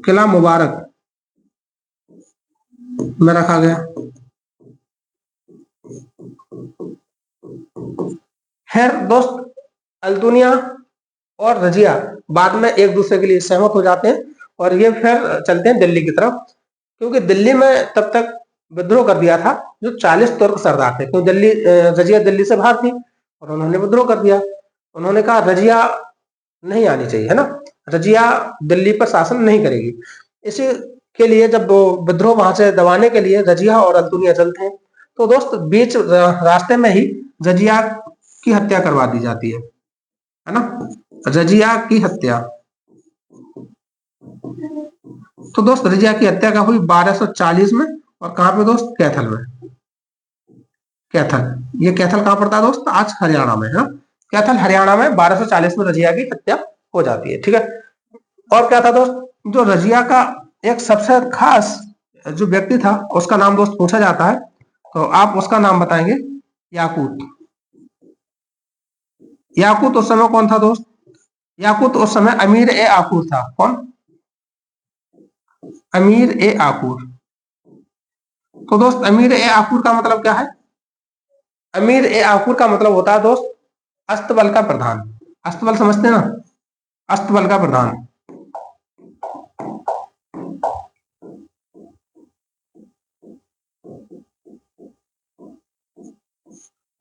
A: किला मुबारक में रखा गया। खैर दोस्त अल्तुनिया और रजिया बाद में एक दूसरे के लिए सहमत हो जाते हैं, और ये फिर चलते हैं दिल्ली की तरफ, क्योंकि दिल्ली में तब तक विद्रोह कर दिया था जो 40 तुर्क सरदार थे, क्योंकि दिल्ली रजिया दिल्ली से बाहर थी और उन्होंने विद्रोह कर दिया। उन्होंने कहा रजिया नहीं आनी चाहिए, है ना, रजिया दिल्ली पर शासन नहीं करेगी। इसी के लिए जब वो विद्रोह वहां से दबाने के लिए रजिया और अल्तुनिया चलते हैं, तो दोस्त बीच रास्ते में ही रजिया की हत्या करवा दी जाती है ना, रजिया की हत्या। तो दोस्त रजिया की हत्या कब हुई, 1240 में, और कहां पे दोस्त, कैथल में, कैथल। ये कैथल कहां पड़ता है दोस्त, आज हरियाणा में, है ना, कैथल हरियाणा में 1240 में रजिया की हत्या हो जाती है, ठीक है। और क्या था दोस्त, जो रजिया का एक सबसे खास जो व्यक्ति था उसका नाम दोस्त पूछा जाता है, तो आप उसका नाम बताएंगे, याकूत। याकूत उस समय कौन था दोस्त, याकूत उस समय अमीर ए आकूर था, कौन, अमीर ए आकूर। तो दोस्त अमीर ए आकूर का मतलब क्या है, अमीर ए आकूर का मतलब होता है दोस्त अस्तबल का प्रधान। अस्तबल समझते हैं ना, अस्तबल का प्रधान।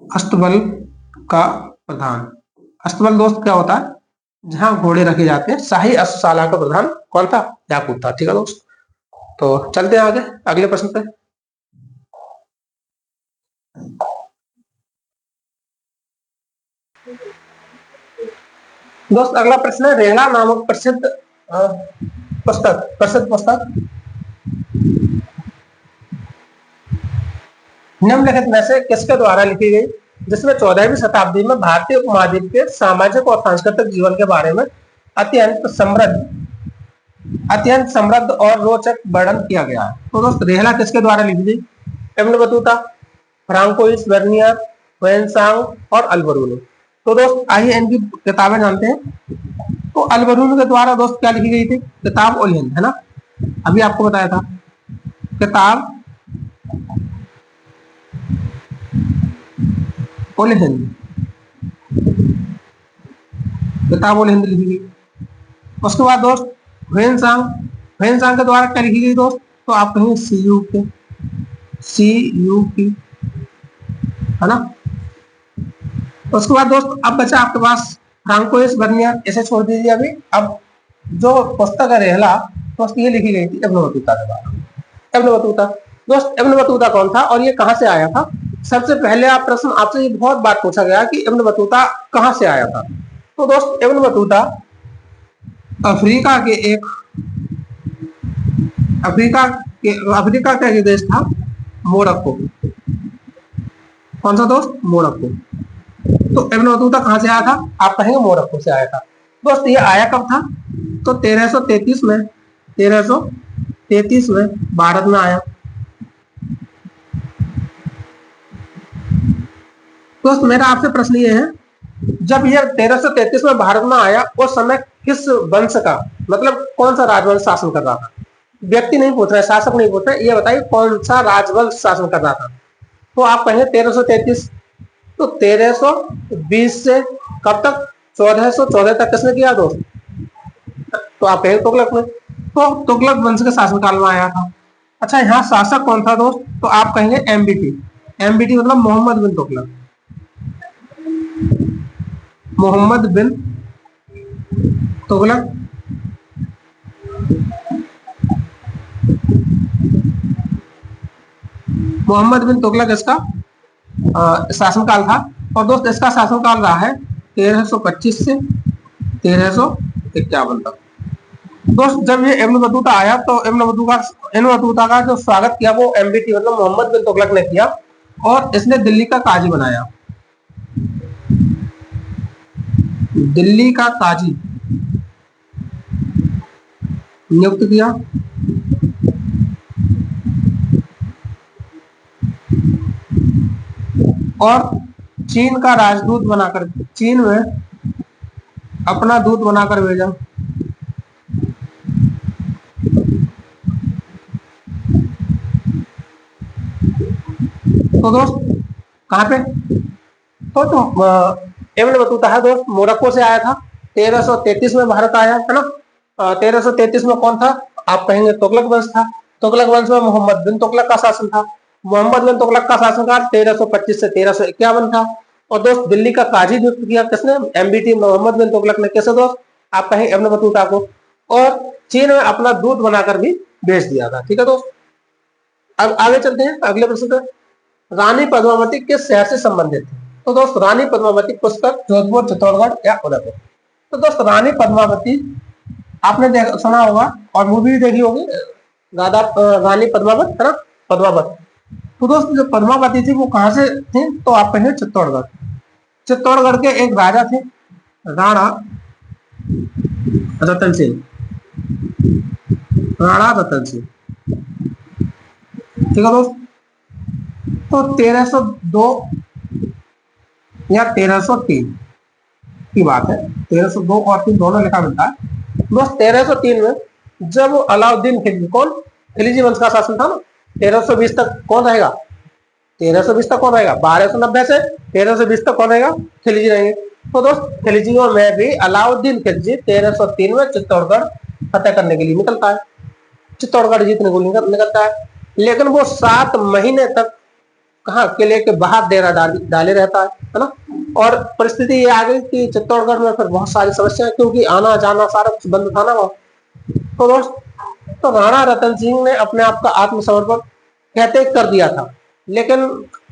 A: अस्तबल का प्रधान, अस्तबल दोस्त क्या होता है, जहां घोड़े रखे जाते हैं, शाही अश्वशाला का प्रधान कौन था? याकूब था। ठीक है दोस्त, तो चलते हैं आगे अगले प्रश्न पे। दोस्त अगला प्रश्न है, रेहला नामक प्रसिद्ध पुस्तक निम्नलिखित में से किसके द्वारा लिखी गई, जिसमें 14वीं शताब्दी में भारतीय उपमहाद्वीप के सामाजिक और सांस्कृतिक जीवन के बारे में अत्यंत समृद्ध और रोचक वर्णन किया गया है? तो दोस्त रेहला किसके द्वारा लिखी गई? Ibn Battuta, Francois Bernier, Xuanzang और अल-बरूनी। तो दोस्त आइए इनकी किताबें जानते हैं। तो अल-बरूनी के द्वारा दोस्त क्या लिखी गई थी? किताब उल हिंद, है ना, अभी आपको बताया था। किताब उल हिंद, किताब उल हिंद लिखी गई। उसके बाद दोस्त वेनसांग के द्वारा क्या लिखी गई दोस्त? तो आप कहेंगे CUP, है ना। उसके बाद दोस्त अब बचा आपके पास फ्रांकोइस बर्नियर, इसे छोड़ दीजिए अभी। अब जो पुस्तक है रेहला, दोस्त ये लिखी गई थी इब्न बतूता के द्वारा। इब्न बतूता दोस्त, इब्न बतूता कौन था और ये कहां से आया था? सबसे पहले आप प्रश्न आपसे ये बहुत बार पूछा गया कि इब्न बतूता कहां से आया था। तो दोस्त इब्न बतूता अफ्रीका का एक देश था, मोरक्को। कौन सा दोस्त? मोरक्को। तो इब्न बतूता कहां से आया था? आप कहेंगे मोरक्को से आया था। दोस्त ये आया कब था? तो 1333 में भारत में आया। दोस्त मेरा आपसे प्रश्न ये है, जब यह 1333 में भारत में आया, उस समय किस वंश का, मतलब कौन सा राजवंश शासन कर रहा था? व्यक्ति नहीं पूछ रहे, शासक नहीं पूछ रहे, ये बताइए कौन सा राजवंश शासन कर रहा था? तो आप कहेंगे 1333। तो 1320 से कब तक? 1414 तक किसने किया दोस्त? तो आप कहेंगे तुगलक में। तो तुगलक वंश के शासनकाल में आया था। अच्छा, यहाँ शासक कौन था दोस्त? तो आप कहेंगे MBT मतलब मोहम्मद बिन तुगलक। मोहम्मद बिन तुगलक इसका शासनकाल था। और दोस्त इसका शासनकाल रहा है 1325 से 1351 तक। दोस्त जब ये इब्न बतूता आया, तो इब्न बतूता का जो स्वागत किया वो MBT मतलब मोहम्मद बिन तुगलक ने किया, और इसने दिल्ली का काजी बनाया। दिल्ली का काजी नियुक्त किया। और चीन का राजदूत बनाकर, चीन में अपना दूत बनाकर भेजा। तो दोस्त कहां पे? तो इब्न बतूता है दोस्त मोरक्को से आया था। 1333 में भारत आया, है ना। 1333 में कौन था? आप कहेंगे तुगलक वंश था। तुगलक वंश में मोहम्मद बिन तुगलक का शासन था। मोहम्मद बिन तुगलक का शासनकाल 1325 से 1351 था। और दोस्त दिल्ली का काजी नियुक्त किया किसने? MBT मोहम्मद बिन तुगलक ने। कैसे दोस्त? आप कहेंगे इब्न बतूता को। और चीन में अपना दूत बनाकर भी भेज दिया था। ठीक है दोस्त, अब आगे चलते हैं अगले प्रश्न पर। रानी पद्मावती किस शहर से संबंधित है? तो दोस्त रानी पद्मावती पुस्तक जोधपुर, चित्तौड़गढ़ या उदयपुर। तो दोस्त रानी पद्मावती आपने सुना होगा और मूवी भी देखी होगी, रानी पद्मावत, है ना, पद्मावत। तो दोस्त जो पद्मावती थी वो कहां से थी? तो आप कहेंगे चित्तौड़गढ़। चित्तौड़गढ़ के एक राजा थे, राणा रतन सिंह। ठीक है दोस्त, तो 1302 या 1303 की बात है। 1302 और 3 दोनों लिखा मिलता है। बस 1303 में जब अलाउद्दीन खिलजी, कौन? खिलजी वंश का शासन था ना। 1320 तक कौन रहेगा? 1320 तक कौन रहेगा? 1290 से 1320 तक कौन रहेगा? खिलजी रहेंगे। तो दोस्त खिलजियों में भी अलाउद्दीन खिलजी 1303 में चित्तौड़गढ़ फतेह करने के लिए निकलता है, चित्तौड़गढ़ जीतने को निकलता है। लेकिन वो 7 महीने तक कहाँ किले के बाहर डेरा डाले रहता है ना। और परिस्थिति ये आ गई कि चित्तौड़गढ़ में फिर बहुत सारी समस्याएं, क्योंकि आना जाना सारा कुछ बंद था ना वहाँ। तो दोस्त, तो राणा रतन सिंह ने अपने आप का आत्मसमर्पण कहते कर दिया था, लेकिन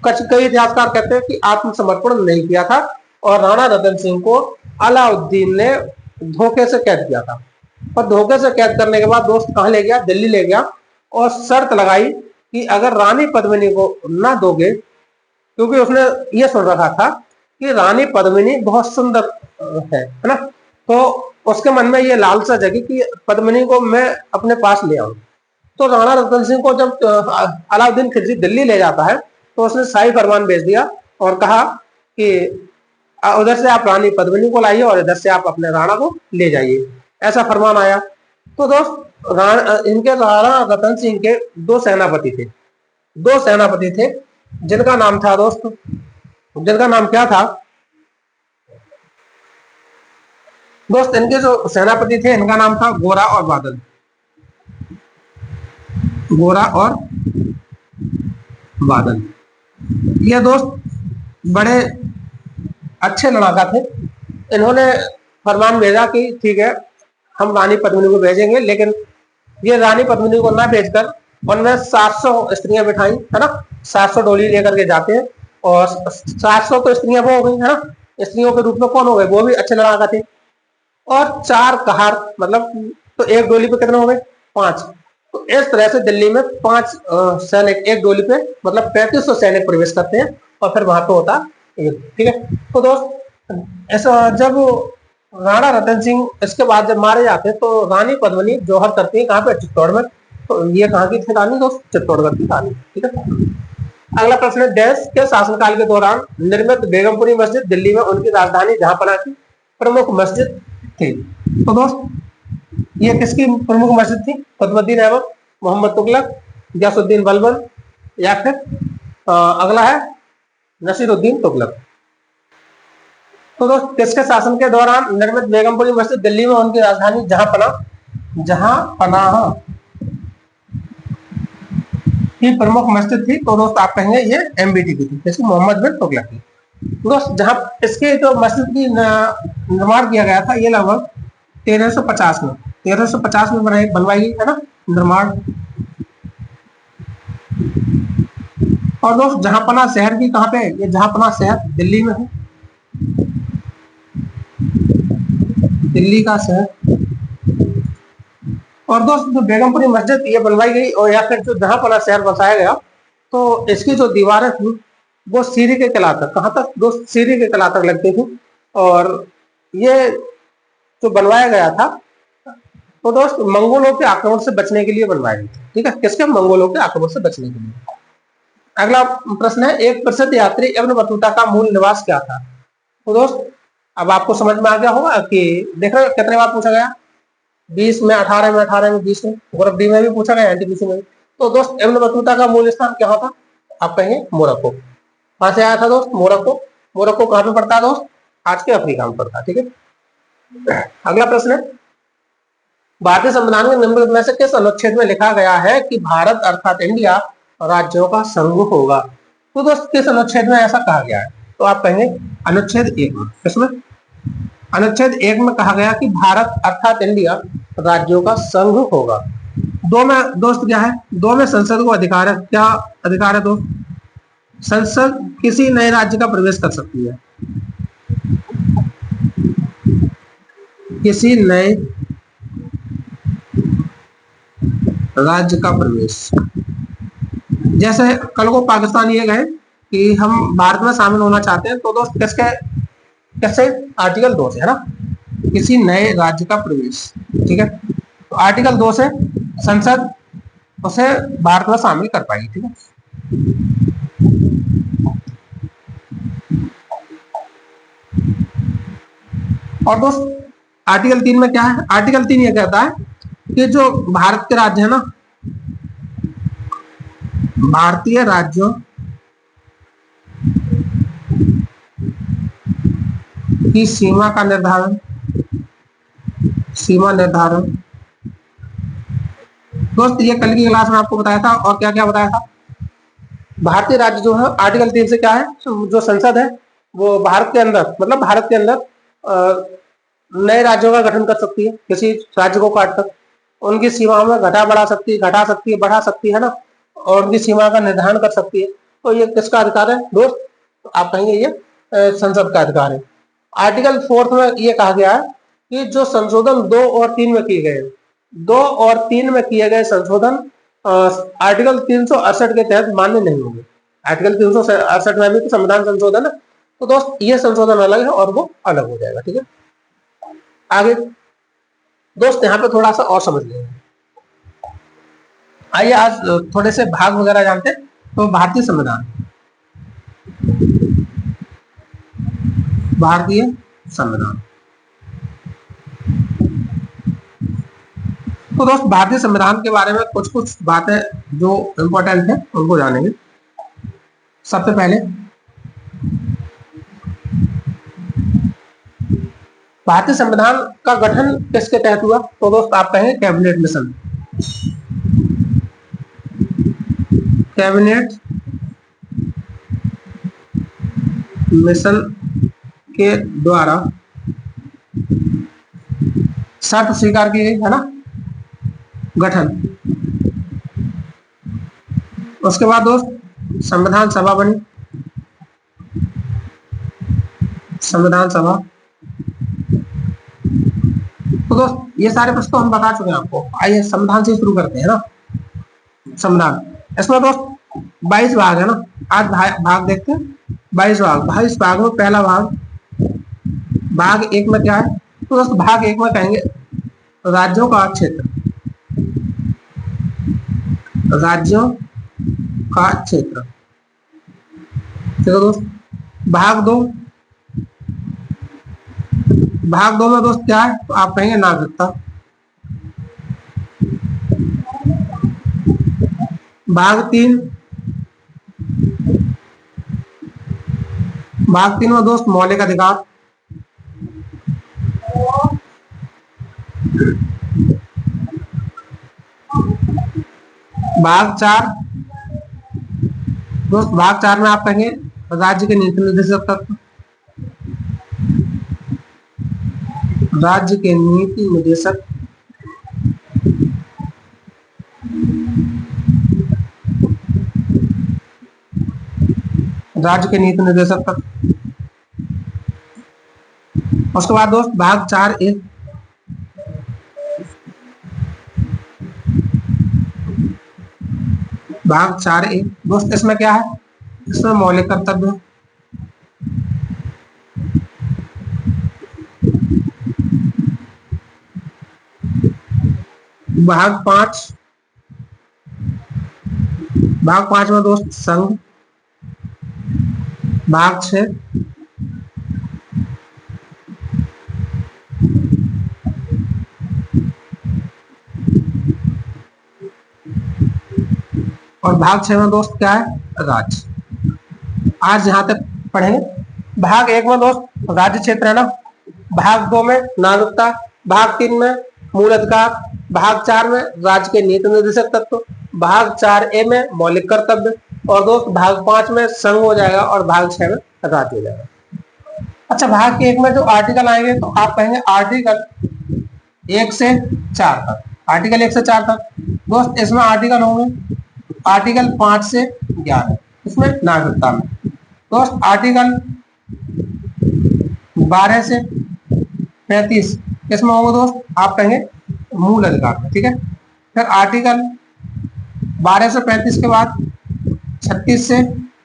A: कई इतिहासकार कहते हैं कि आत्मसमर्पण नहीं किया था, और राणा रतन सिंह को अलाउद्दीन ने धोखे से कैद किया था। और धोखे से कैद करने के बाद दोस्त कहाँ ले गया, दिल्ली ले गया, और शर्त लगाई कि अगर रानी पद्मिनी को ना दोगे, क्योंकि उसने ये सुन रखा था कि रानी पद्मिनी बहुत सुंदर है ना। तो उसके मन में ये लालसा जगी कि पद्मिनी को मैं अपने पास ले आऊं। तो राणा रतन सिंह को जब अलाउद्दीन खिलजी दिल्ली ले जाता है, तो उसने शाही फरमान भेज दिया और कहा कि उधर से आप रानी पद्मिनी को लाइए और इधर से आप अपने राणा को ले जाइए, ऐसा फरमान आया। तो दोस्त, इनके राणा रतन सिंह के दो सेनापति थे जिनका नाम था दोस्त, जिनका नाम क्या था दोस्त, इनके जो सेनापति थे इनका नाम था गोरा और बादल। गोरा और बादल, ये दोस्त बड़े अच्छे लड़ाका थे। इन्होंने फरमान भेजा कि ठीक है, हम रानी पद्मिनी को भेजेंगे, लेकिन ये रानी पद्मिनी को ना भेजकर उनमें 700 स्त्रियां बिठाई है ना। 700 डोली लेकर के जाते हैं, और 700 तो स्त्रियां वो हो गई है ना, स्त्रियों के रूप में कौन हो गए, वो भी अच्छे लड़ाका थे। और 4 कहार, मतलब तो एक डोली पे कितने हो गए, 5। तो इस तरह से दिल्ली में 5 सैनिक एक डोली पे, मतलब 3500 सैनिक प्रवेश करते हैं, और फिर वहां पे होता एक, ठीक है। तो दोस्त, ऐसा जब राणा रतन सिंह इसके बाद जब मारे जाते हैं, तो रानी पद्मिनी जौहर करती है कहाँ पे, चित्तौड़ में। तो ये कहाँ की थी रानी दोस्त, चित्तौड़गढ़ की रानी, ठीक है। अगला प्रश्न है, देश के शासनकाल के दौरान निर्मित बेगमपुरी मस्जिद दिल्ली में उनकी राजधानी जहांपना की प्रमुख मस्जिद थी। तो दोस्त, ये किसकी प्रमुख मस्जिद थी, कुतुबुद्दीन ऐबक, मोहम्मद तुगलक, गयासुद्दीन बलबन, या फिर अगला है नसीरुद्दीन तुगलक। तो दोस्त, किसके शासन के दौरान निर्मित बेगमपुरी मस्जिद दिल्ली में उनकी राजधानी जहांपनाह की प्रमुख मस्जिद थी। तो दोस्त, आप कहेंगे ये एमबीटी की थी, जैसे मोहम्मद बिन तुगलक की। दोस्त, जहां इसके जो मस्जिद की निर्माण किया गया था, ये लगभग 1350 में बनवाई गई है ना, निर्माण। और दोस्त, जहांपना शहर की कहाँ पे है, ये जहांपना शहर दिल्ली में है, दिल्ली का शहर। और दोस्त, जो बेगमपुरी मस्जिद ये बनवाई गई, और या फिर जो जहांपना शहर बसाया गया, तो इसकी जो दीवारें थी वो सीरी के किला तक, कहाँ तक दोस्त, सीरी के किला तक लगती थी। और ये जो बनवाया गया था, तो दोस्त मंगोलों के आक्रमण से बचने के लिए बनवाया गया, ठीक है, किसके, मंगोलों के आक्रमण से बचने के लिए। अगला प्रश्न है, एक प्रसिद्ध यात्री इब्न बतूता का मूल निवास क्या था। तो दोस्त, अब आपको समझ में आ गया होगा कि देख रहे हो कितने बार पूछा गया, 20 में, 18 में, 18 में, 20 में, ग्रुप डी में भी पूछा गया, एनटीपीसी में। तो दोस्त, इब्न बतूता का मूल स्थान क्या था, आप कहेंगे मोरक्को। कहां से आया था दोस्त, मोरक्को। मोरक्को कहां पे पड़ता है दोस्त, आज के अफ्रीका में पड़ता है, ठीक है। अगला प्रश्न है, भारतीय संविधान के निम्नलिखित में से किस अनुच्छेद में लिखा गया है कि भारत अर्थात इंडिया राज्यों का संघ होगा। तो दोस्त, किस अनुच्छेद में ऐसा कहा गया है, तो आप कहेंगे अनुच्छेद 1 में। किसमें, अनुच्छेद 1 में कहा गया कि भारत अर्थात इंडिया राज्यों का संघ होगा। 2 में दोस्त क्या है, 2 में संसद को अधिकार है, क्या अधिकार है दोस्त, संसद किसी नए राज्य का प्रवेश कर सकती है, किसी नए राज्य का प्रवेश। जैसे कल को पाकिस्तान ये गए कि हम भारत में शामिल होना चाहते हैं, तो दोस्त कैसे, आर्टिकल 2 से, है ना, किसी नए राज्य का प्रवेश, ठीक है। तो आर्टिकल 2 से संसद उसे भारत में शामिल कर पाएगी, ठीक है। और दोस्त, आर्टिकल 3 में क्या है, आर्टिकल 3 ये कहता है कि जो भारत के राज्य है ना, भारतीय राज्यों की सीमा निर्धारण दोस्त, ये कल की क्लास में आपको बताया था, और क्या क्या बताया था, भारतीय राज्य जो है आर्टिकल 3 से क्या है, जो संसद है वो भारत के अंदर, मतलब भारत के अंदर नए राज्यों का गठन कर सकती है, किसी राज्य को काट कर उनकी सीमाओं में घटा बढ़ा सकती है, घटा सकती है, बढ़ा सकती है ना, और उनकी सीमा का निर्धारण कर सकती है। तो ये किसका अधिकार है दोस्त? तो आप कहेंगे ये संसद का अधिकार है। आर्टिकल 4 में ये कहा गया है कि जो संशोधन 2 और 3 में किए गए, 2 और 3 में किए गए संशोधन आर्टिकल 368 के तहत मान्य नहीं होंगे। आर्टिकल 368 में भी तो संविधान संशोधन है, तो दोस्त ये संशोधन अलग है और वो अलग हो जाएगा। ठीक है, आगे दोस्त यहाँ पे थोड़ा सा और समझ लेंगे। आइए आज थोड़े से भाग वगैरह जानते हैं। तो भारतीय संविधान, भारतीय संविधान, तो दोस्त भारतीय संविधान के बारे में कुछ कुछ बातें जो इंपॉर्टेंट है उनको जानेंगे। सबसे पहले भारतीय संविधान का गठन किसके तहत हुआ? तो दोस्त आप कहेंगे कैबिनेट मिशन, कैबिनेट मिशन के द्वारा शर्त स्वीकार की गई है ना, गठन। उसके बाद दोस्त संविधान सभा बनी, संविधान सभा। तो दोस्त ये सारे प्रश्न तो हम बता चुके हैं आपको। आइए संविधान से शुरू करते हैं ना। संविधान, इसमें दोस्त 22 भाग है ना। आज भाग देखते हैं। 22 भाग, 22 भाग में पहला भाग, भाग 1 में क्या है? तो दोस्त भाग 1 में कहेंगे राज्यों का क्षेत्र, राज्यों का क्षेत्र। ठीक है दोस्त। भाग 2, भाग 2 में दोस्त क्या है? तो आप कहेंगे नागरिकता। भाग 3, भाग 3 में दोस्त मौलिक अधिकार। भाग 4 दोस्त, भाग 4 में आप कहेंगे राज्य के नीति निर्देशक तत्व, राज्य के नीति निर्देशक, राज्य के नीति निर्देशक तत्व। उसके बाद दोस्त भाग 4A, भाग 4A दोस्त, इसमें क्या है? इसमें मौलिक कर्तव्य। भाग 5, भाग 5 में दोस्त संघ। भाग 6 और भाग 6 में दोस्त क्या है? राज्य। आज यहां तक पढ़ेंगे। भाग 1 में दोस्त राज्य क्षेत्र है ना, भाग 2 में नागरिकता, भाग 3 में मूल अधिकार, भाग 4 में राज्य के नीति निर्देशक तत्व, भाग 4A में मौलिक कर्तव्य, और दोस्त भाग 5 में संघ हो जाएगा और भाग 6 में राज्य हो जाएगा। अच्छा, भाग 1 में जो आर्टिकल आएंगे तो आप कहेंगे आर्टिकल 1 से 4 तक, आर्टिकल 1 से 4 तक दोस्त। इसमें आर्टिकल होंगे आर्टिकल 5 से 11, इसमें नागरिकता में दोस्त आर्टिकल 12 से 35, इसमें होंगे दोस्त आप कहेंगे मूल अधिकार में। ठीक है, फिर आर्टिकल 12 से 35 के बाद 36 से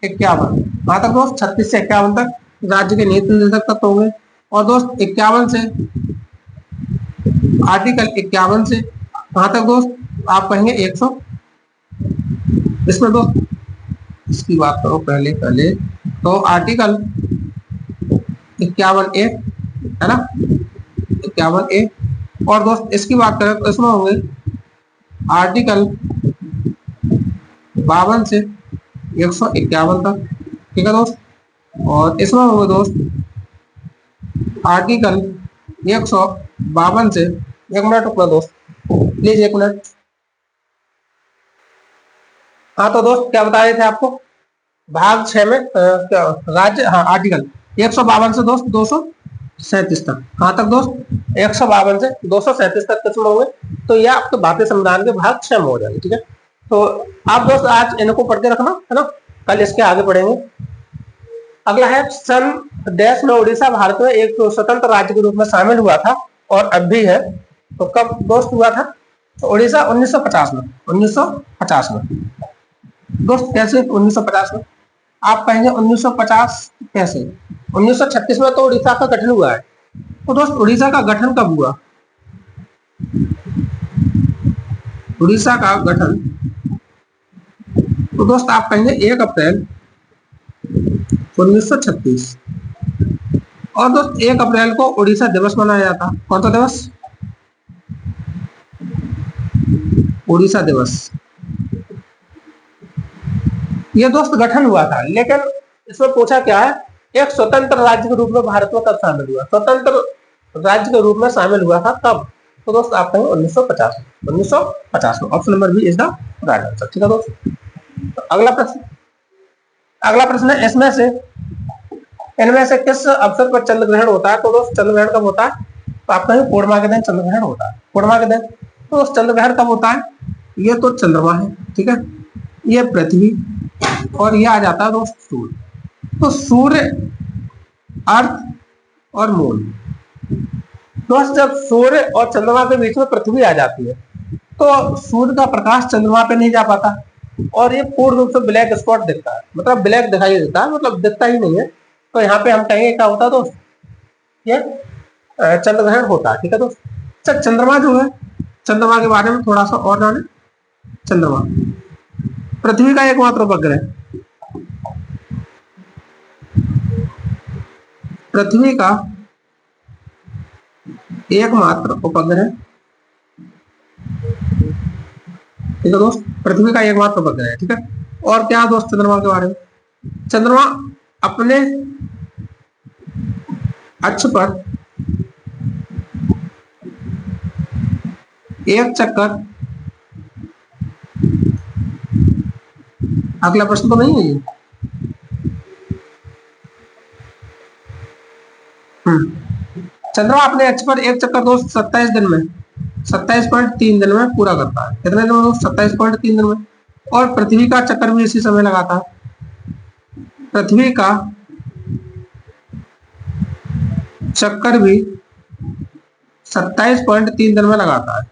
A: 51, वहां तक दोस्त 36 से 51 तक राज्य के नीति निर्देशक तत्व होंगे। और दोस्त 51 से आर्टिकल 51 से वहां तक दोस्त आप कहेंगे 100। इसमें दोस्त इसकी बात करो पहले तो आर्टिकल 51A है ना, 51A। और दोस्त इसकी बात करें तो इसमें होंगे आर्टिकल 52 से 151 तक। ठीक है दोस्त। और इसमें होंगे दोस्त आर्टिकल 152 से, एक मिनट रुकना दोस्त, प्लीज एक मिनट। हाँ तो दोस्त क्या बता रहे थे आपको भाग 6 में क्या राज्य, हाँ आर्टिकल 152 से दोस्त 237 तक, कहाँ तक दोस्त 152 से 237 तक किसमें होंगे, तो यह आपके भारतीय संविधान के भाग 6 में हो जाएंगे। ठीक है, तो आप दोस्त आज इनको पढ़ के रखना है ना, कल इसके आगे पढ़ेंगे। अगला है सन देश में उड़ीसा भारत में एक स्वतंत्र राज्य के रूप में शामिल हुआ था और अब भी है। तो कब दोस्त हुआ था, तो उड़ीसा 1950 में, 1950 में दोस्त। कैसे 1950 में, आप कहेंगे 1950 कैसे, 1936 में तो उड़ीसा का गठन हुआ है। तो दोस्त उड़ीसा का गठन कब हुआ, उड़ीसा का गठन, तो दोस्त आप कहेंगे 1 अप्रैल 1936। और दोस्त 1 अप्रैल को उड़ीसा दिवस मनाया जाता, कौन सा दिवस, उड़ीसा दिवस। ये दोस्त गठन हुआ था, लेकिन इसमें पूछा क्या है, एक स्वतंत्र राज्य के रूप में भारत में कब शामिल हुआ, स्वतंत्र राज्य के रूप में शामिल हुआ था कब, तो दोस्त आप कहेंगे 1950 में, 1950 में। Option number B is the right answer. ठीक है दोस्त, तो अगला प्रश्न है इसमें से इनमें से किस अवसर पर चंद्र ग्रहण होता है, तो दोस्त चंद्र ग्रहण कब होता है, तो आप कहेंगे पूर्णिमा के दिन चंद्र ग्रहण होता है, पूर्णिमा के दिन। तो दोस्त चंद्र ग्रहण कब होता है, ये तो चंद्रमा है, ठीक है, ये पृथ्वी और ये आ जाता है दोस्त सूर्य। तो सूर्य, अर्थ और मून, दोस्त जब सूर्य और चंद्रमा के बीच में पृथ्वी आ जाती है तो सूर्य का प्रकाश चंद्रमा पे नहीं जा पाता और ये पूर्ण रूप से ब्लैक स्पॉट दिखता है, मतलब ब्लैक दिखाई देता है, मतलब दिखता ही नहीं है। तो यहाँ पे हम कहेंगे क्या होता है दोस्त, ये चंद्र ग्रहण होता है। ठीक है दोस्त, सर चंद्रमा जो है, चंद्रमा के बारे में थोड़ा सा और जाने। चंद्रमा पृथ्वी का एकमात्र उपग्रह, पृथ्वी का एकमात्र उपग्रह, ठीक है दोस्त, पृथ्वी का एकमात्र उपग्रह है। ठीक है, और क्या दोस्त चंद्रमा के बारे में, चंद्रमा अपने अक्ष पर एक चक्कर, अगला प्रश्न तो नहीं है ये, चंद्रमा अपने अक्ष पर एक चक्कर दोस्त 27 दिन में, 27.3 दिन में पूरा करता है। कितने दिन में दोस्त, 27.3 दिन में। और पृथ्वी का चक्कर भी इसी समय लगाता है, पृथ्वी का चक्कर भी 27.3 दिन में लगाता है।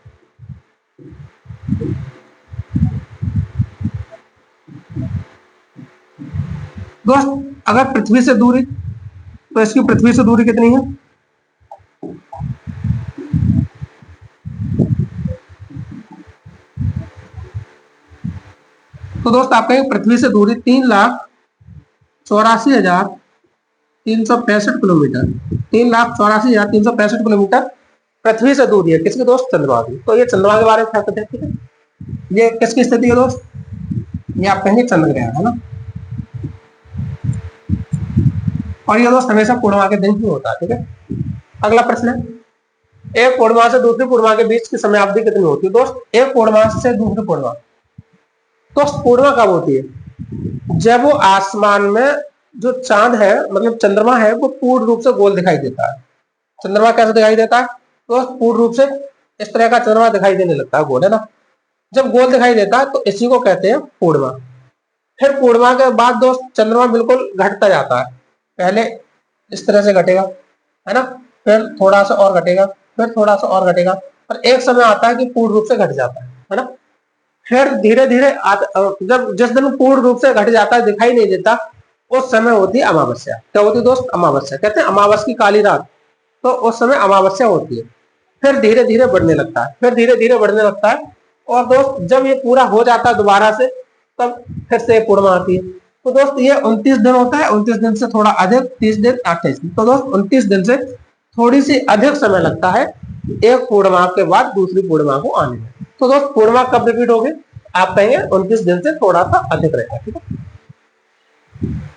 A: दोस्त अगर पृथ्वी से दूरी, तो इसकी पृथ्वी से दूरी कितनी है, तो दोस्त आप कहेंगे पृथ्वी से दूरी 3,84,365 किलोमीटर, 3,84,365 किलोमीटर पृथ्वी से दूरी है किसकी दोस्त, चंद्रमा की। तो ये चंद्रमा के बारे में क्या कहते हैं। ठीक है, ये किसकी स्थिति है दोस्त, ये आप कहेंगे चंद्र ग्रहण है ना, और ये दोस्त हमेशा पूर्णिमा के दिन ही होता है। ठीक है, अगला प्रश्न है, एक पूर्णिमा से दूसरी पूर्णिमा के बीच की समयावधि कितनी होती है दोस्त, एक पूर्णिमा से दूसरी पूर्णिमा, तो पूर्णिमा कब होती है, जब वो आसमान में जो चांद है, मतलब चंद्रमा है, वो पूर्ण रूप से गोल दिखाई देता है। चंद्रमा कैसे दिखाई देता है, तो पूर्ण रूप से इस तरह का चंद्रमा दिखाई देने लगता है, गोल है ना। जब गोल दिखाई देता है तो इसी को कहते हैं पूर्णिमा। फिर पूर्णिमा के बाद दोस्त चंद्रमा बिल्कुल घटता जाता है, पहले इस तरह से घटेगा, है ना, फिर थोड़ा सा और घटेगा, फिर थोड़ा सा और घटेगा, और एक समय आता है कि पूर्ण रूप से घट जाता है ना। फिर धीरे धीरे जब जिस दिन पूर्ण रूप से घट जाता है, दिखाई नहीं देता, उस समय होती है अमावस्या। क्या होती है दोस्त, अमावस्या, कहते हैं अमावस की काली रात, तो उस समय अमावस्या होती है। फिर धीरे धीरे बढ़ने लगता है, फिर धीरे धीरे बढ़ने लगता है, और दोस्त जब ये पूरा हो जाता है दोबारा से, तब फिर से पूर्णिमा आती है। तो दोस्त ये 29 दिन होता है, 29 दिन से थोड़ा अधिक, 30 दिन, 28 दिन, तो दोस्त 29 दिन से थोड़ी सी अधिक समय लगता है एक पूर्णिमा के बाद दूसरी पूर्णिमा को आने में। तो दोस्त पूर्णिमा कब रिपीट होगी, आप कहेंगे 29 दिन से थोड़ा सा अधिक रहेगा। ठीक है,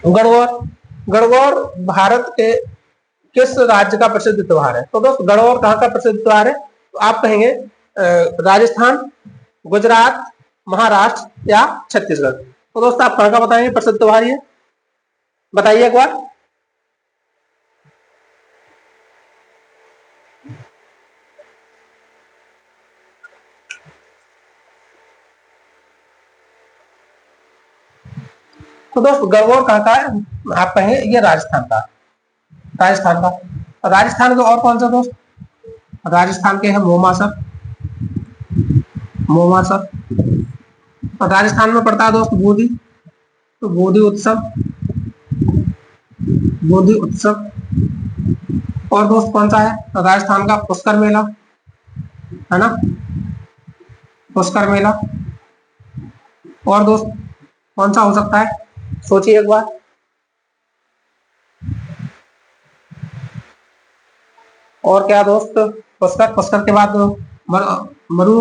A: गणगौर, गणगौर भारत के किस राज्य का प्रसिद्ध त्योहार है, तो दोस्त गणगौर कहाँ का प्रसिद्ध त्योहार है, तो आप कहेंगे राजस्थान, गुजरात, महाराष्ट्र या छत्तीसगढ़। तो दोस्त आप कहाँ का बताएंगे प्रसिद्ध त्योहार ये, बताइए एक बार। तो दोस्त गणगौर कहाँ का है? आप कहेंगे ये राजस्थान का। राजस्थान का। राजस्थान के और कौन सा दोस्त? राजस्थान के हैं मोमासा। मोमासा। और राजस्थान में पड़ता है दोस्त बूंदी। तो बूंदी उत्सव। बूंदी उत्सव। और दोस्त कौन सा है राजस्थान का? पुष्कर मेला, है ना? पुष्कर मेला। और दोस्त कौन सा हो सकता है? सोचिए एक बार। और क्या दोस्त? पुष्कर, पुष्कर के बाद मरु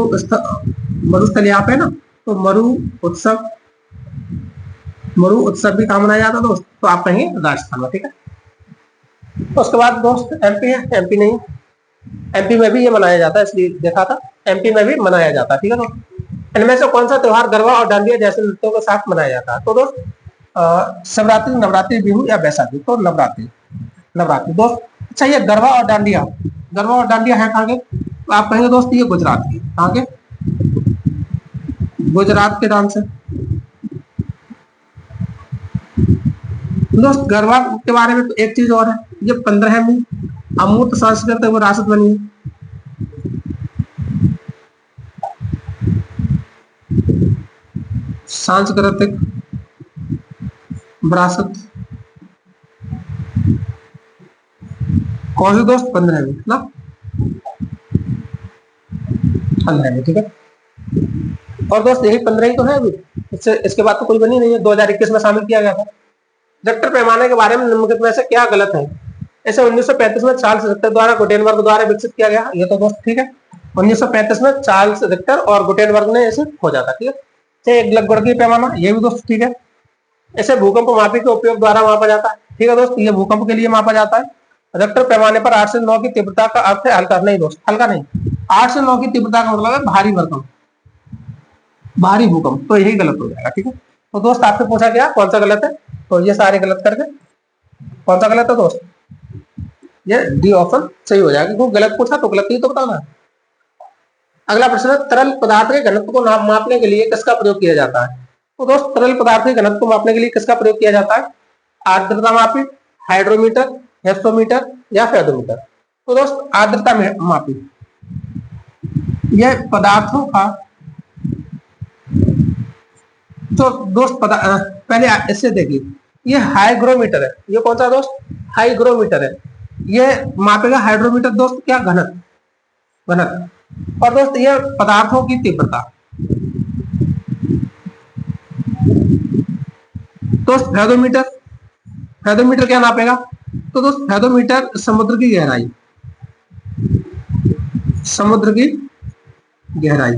A: मरुस्थल यहाँ पे ना, तो मरु उत्सव। मरु उत्सव भी कहाँ मनाया जाता है दोस्त? तो आप कहेंगे राजस्थान में, ठीक है। तो उसके बाद दोस्त एमपी है। एमपी नहीं, एमपी में भी ये मनाया जाता है, इसलिए देखा था। एमपी में भी मनाया जाता है, ठीक है दोस्त। इनमें से कौन सा त्योहार गरबा और डांडिया जैसे नृत्यों के साथ मनाया जाता है? तो दोस्त शिवरात्रि, नवरात्रि, बिहू या बैसाखी? तो नवरात्रि। नवरात्रि दोस्त। अच्छा, ये गरबा और डांडिया, गरबा और डांडिया है कहाँ के? तो आप कहेंगे दोस्त ये गुजरात की। कहाँ के? गुजरात के डांस है दोस्त। गरबा के बारे में तो एक चीज और है, ये 15वीं अमूर्त सांस्कृतिक विरासत बनी है। सांस्कृतिक विरासत कौन सी दोस्त? 15वीं ना, 15वीं, ठीक है। और दोस्त यही 15वीं तो है अभी, इससे इसके बाद तो कोई बनी नहीं है। 2021 में शामिल किया गया था। रिक्टर पैमाने के बारे में निम्नलिखित में से क्या गलत है? ऐसे 1935 में चार्ल्स रिक्टर द्वारा गुटेनबर्ग द्वारा विकसित किया गया, ये तो दोस्त ठीक है। 1935 में चार्ल्स रिक्टर और गुटेनबर्ग ने इसे खोजा था, ठीक है। एक लघुगणकीय पैमाना, ये भी दोस्त ठीक है। ऐसे भूकंप मापी के उपयोग द्वारा मापा जाता है, ठीक है दोस्त। ये भूकंप के लिए मापा जाता है। रिक्टर पैमाने पर 8 से 9 की तीव्रता का अर्थ है हल्का, नहीं दोस्त, हल्का नहीं। 8 से 9 की तीव्रता का मतलब है भारी भूकंप, भारी भूकंप। तो यही गलत हो जाएगा, ठीक है। तो दोस्त आपसे पूछा गया कौन सा गलत है, तो ये सारे गलत करके कौन सा गलत है दोस्त? ये डी ऑप्शन सही हो जाएगा, क्योंकि गलत पूछा तो गलत ही तो बताना है। अगला प्रश्न है, तरल पदार्थ के घनत्व को मापने के लिए किसका प्रयोग किया जाता है? तो दोस्त तरल पदार्थ के घनत्व को मापने के लिए किसका प्रयोग किया जाता है? आर्द्रता मापी, हाइड्रोमीटर, हेक्सोमीटर या फेदोमीटर? तो दोस्त आर्द्रता मापी। यह पदार्थों का, तो दोस्त पहले इससे देखिए, ये हाइग्रोमीटर है। ये कौन सा दोस्त? हाइग्रोमीटर है। ये मापेगा हाइड्रोमीटर दोस्त क्या? घनत्व, घनत्व। और दोस्त ये पदार्थों की तीव्रता। दोस्त फेदोमीटर, फेदोमीटर क्या नापेगा? तो दोस्त फेदोमीटर समुद्र की गहराई, समुद्र की गहराई।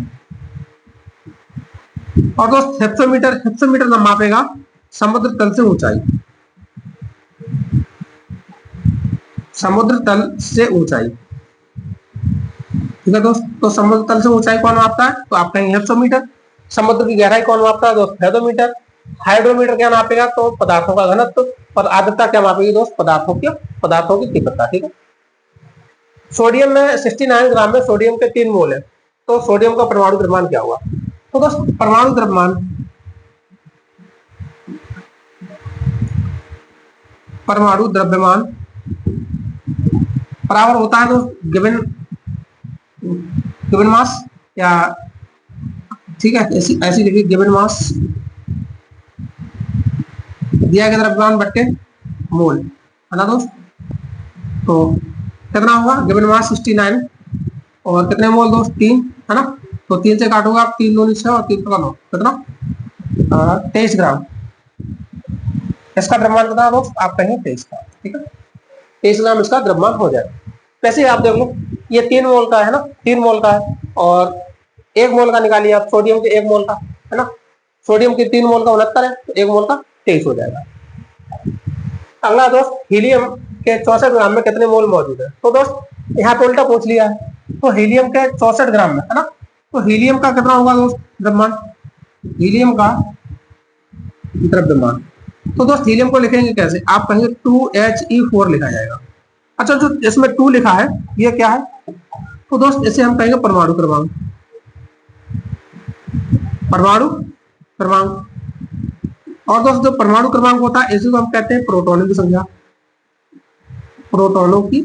A: और दोस्त हेक्सोमीटर, हेक्सोमीटर ना मापेगा समुद्र तल से ऊंचाई, समुद्र तल से ऊंचाई, ठीक है दोस्त। तो समुद्र तल से ऊंचाई कौन मापता है? तो आप कहेंगे हेक्सोमीटर। समुद्र की गहराई कौन मापता है दोस्त? फेदोमीटर। हाइड्रोमीटर क्या नापेगा? तो पदार्थों का घनत्व। और आर्द्रता क्या मापेगी दोस्त? पदार्थों की तीव्रता, ठीक है। सोडियम में 69 ग्राम में सोडियम के 3 मोल है, तो सोडियम का परमाणु द्रव्यमान क्या हुआ? तो दोस्त परमाणु द्रव्यमान, परमाणु द्रव्यमान बराबर होता है दोस्त गिवन, गिवन मास, या ठीक है ऐसी ऐसी लिखिए, गिवन मास दिया गया द्रव्यमान बट्टे मोल, है ना दोस्त। तो कितना होगा? गिवन मास 69 और कितने मोल दोस्त? 3, है ना। तो 3 से काटोगे आप, 3 दूनी 6 और 3 का 9, कितना? 23 ग्राम। इसका द्रव्यमान कितना दोस्त? आप कहेंगे 23 का, ठीक है। 23 ग्राम इसका द्रव्यमान हो जाएगा। वैसे आप देख लो, ये 3 मोल का है ना, 3 मोल का है। और 1 मोल का निकालिए आप, सोडियम के 1 मोल का, है ना। सोडियम के 3 मोल का 69 है, तो 1 मोल का 23 हो जाएगा। अगला दोस्त, हीलियम के 64 ग्राम में कितने मोल मौजूद है? तो दोस्त यहाँ पे उल्टा पूछ लिया है। तो हीलियम के 64 ग्राम में, है ना। तो हीलियम का कितना होगा दोस्त द्रव्यमान? हीलियम का द्रव्यमान, तो दोस्त हीलियम को लिखेंगे कैसे, आप कहेंगे 2He4 लिखा जाएगा। अच्छा, जो इसमें 2 लिखा है ये क्या है, तो दोस्त इसे हम कहेंगे परमाणु क्रमांक, परमाणु क्रमांक। और दोस्त जो परमाणु क्रमांक होता है इसी को हम कहते हैं प्रोटॉनों की संख्या, प्रोटॉनों की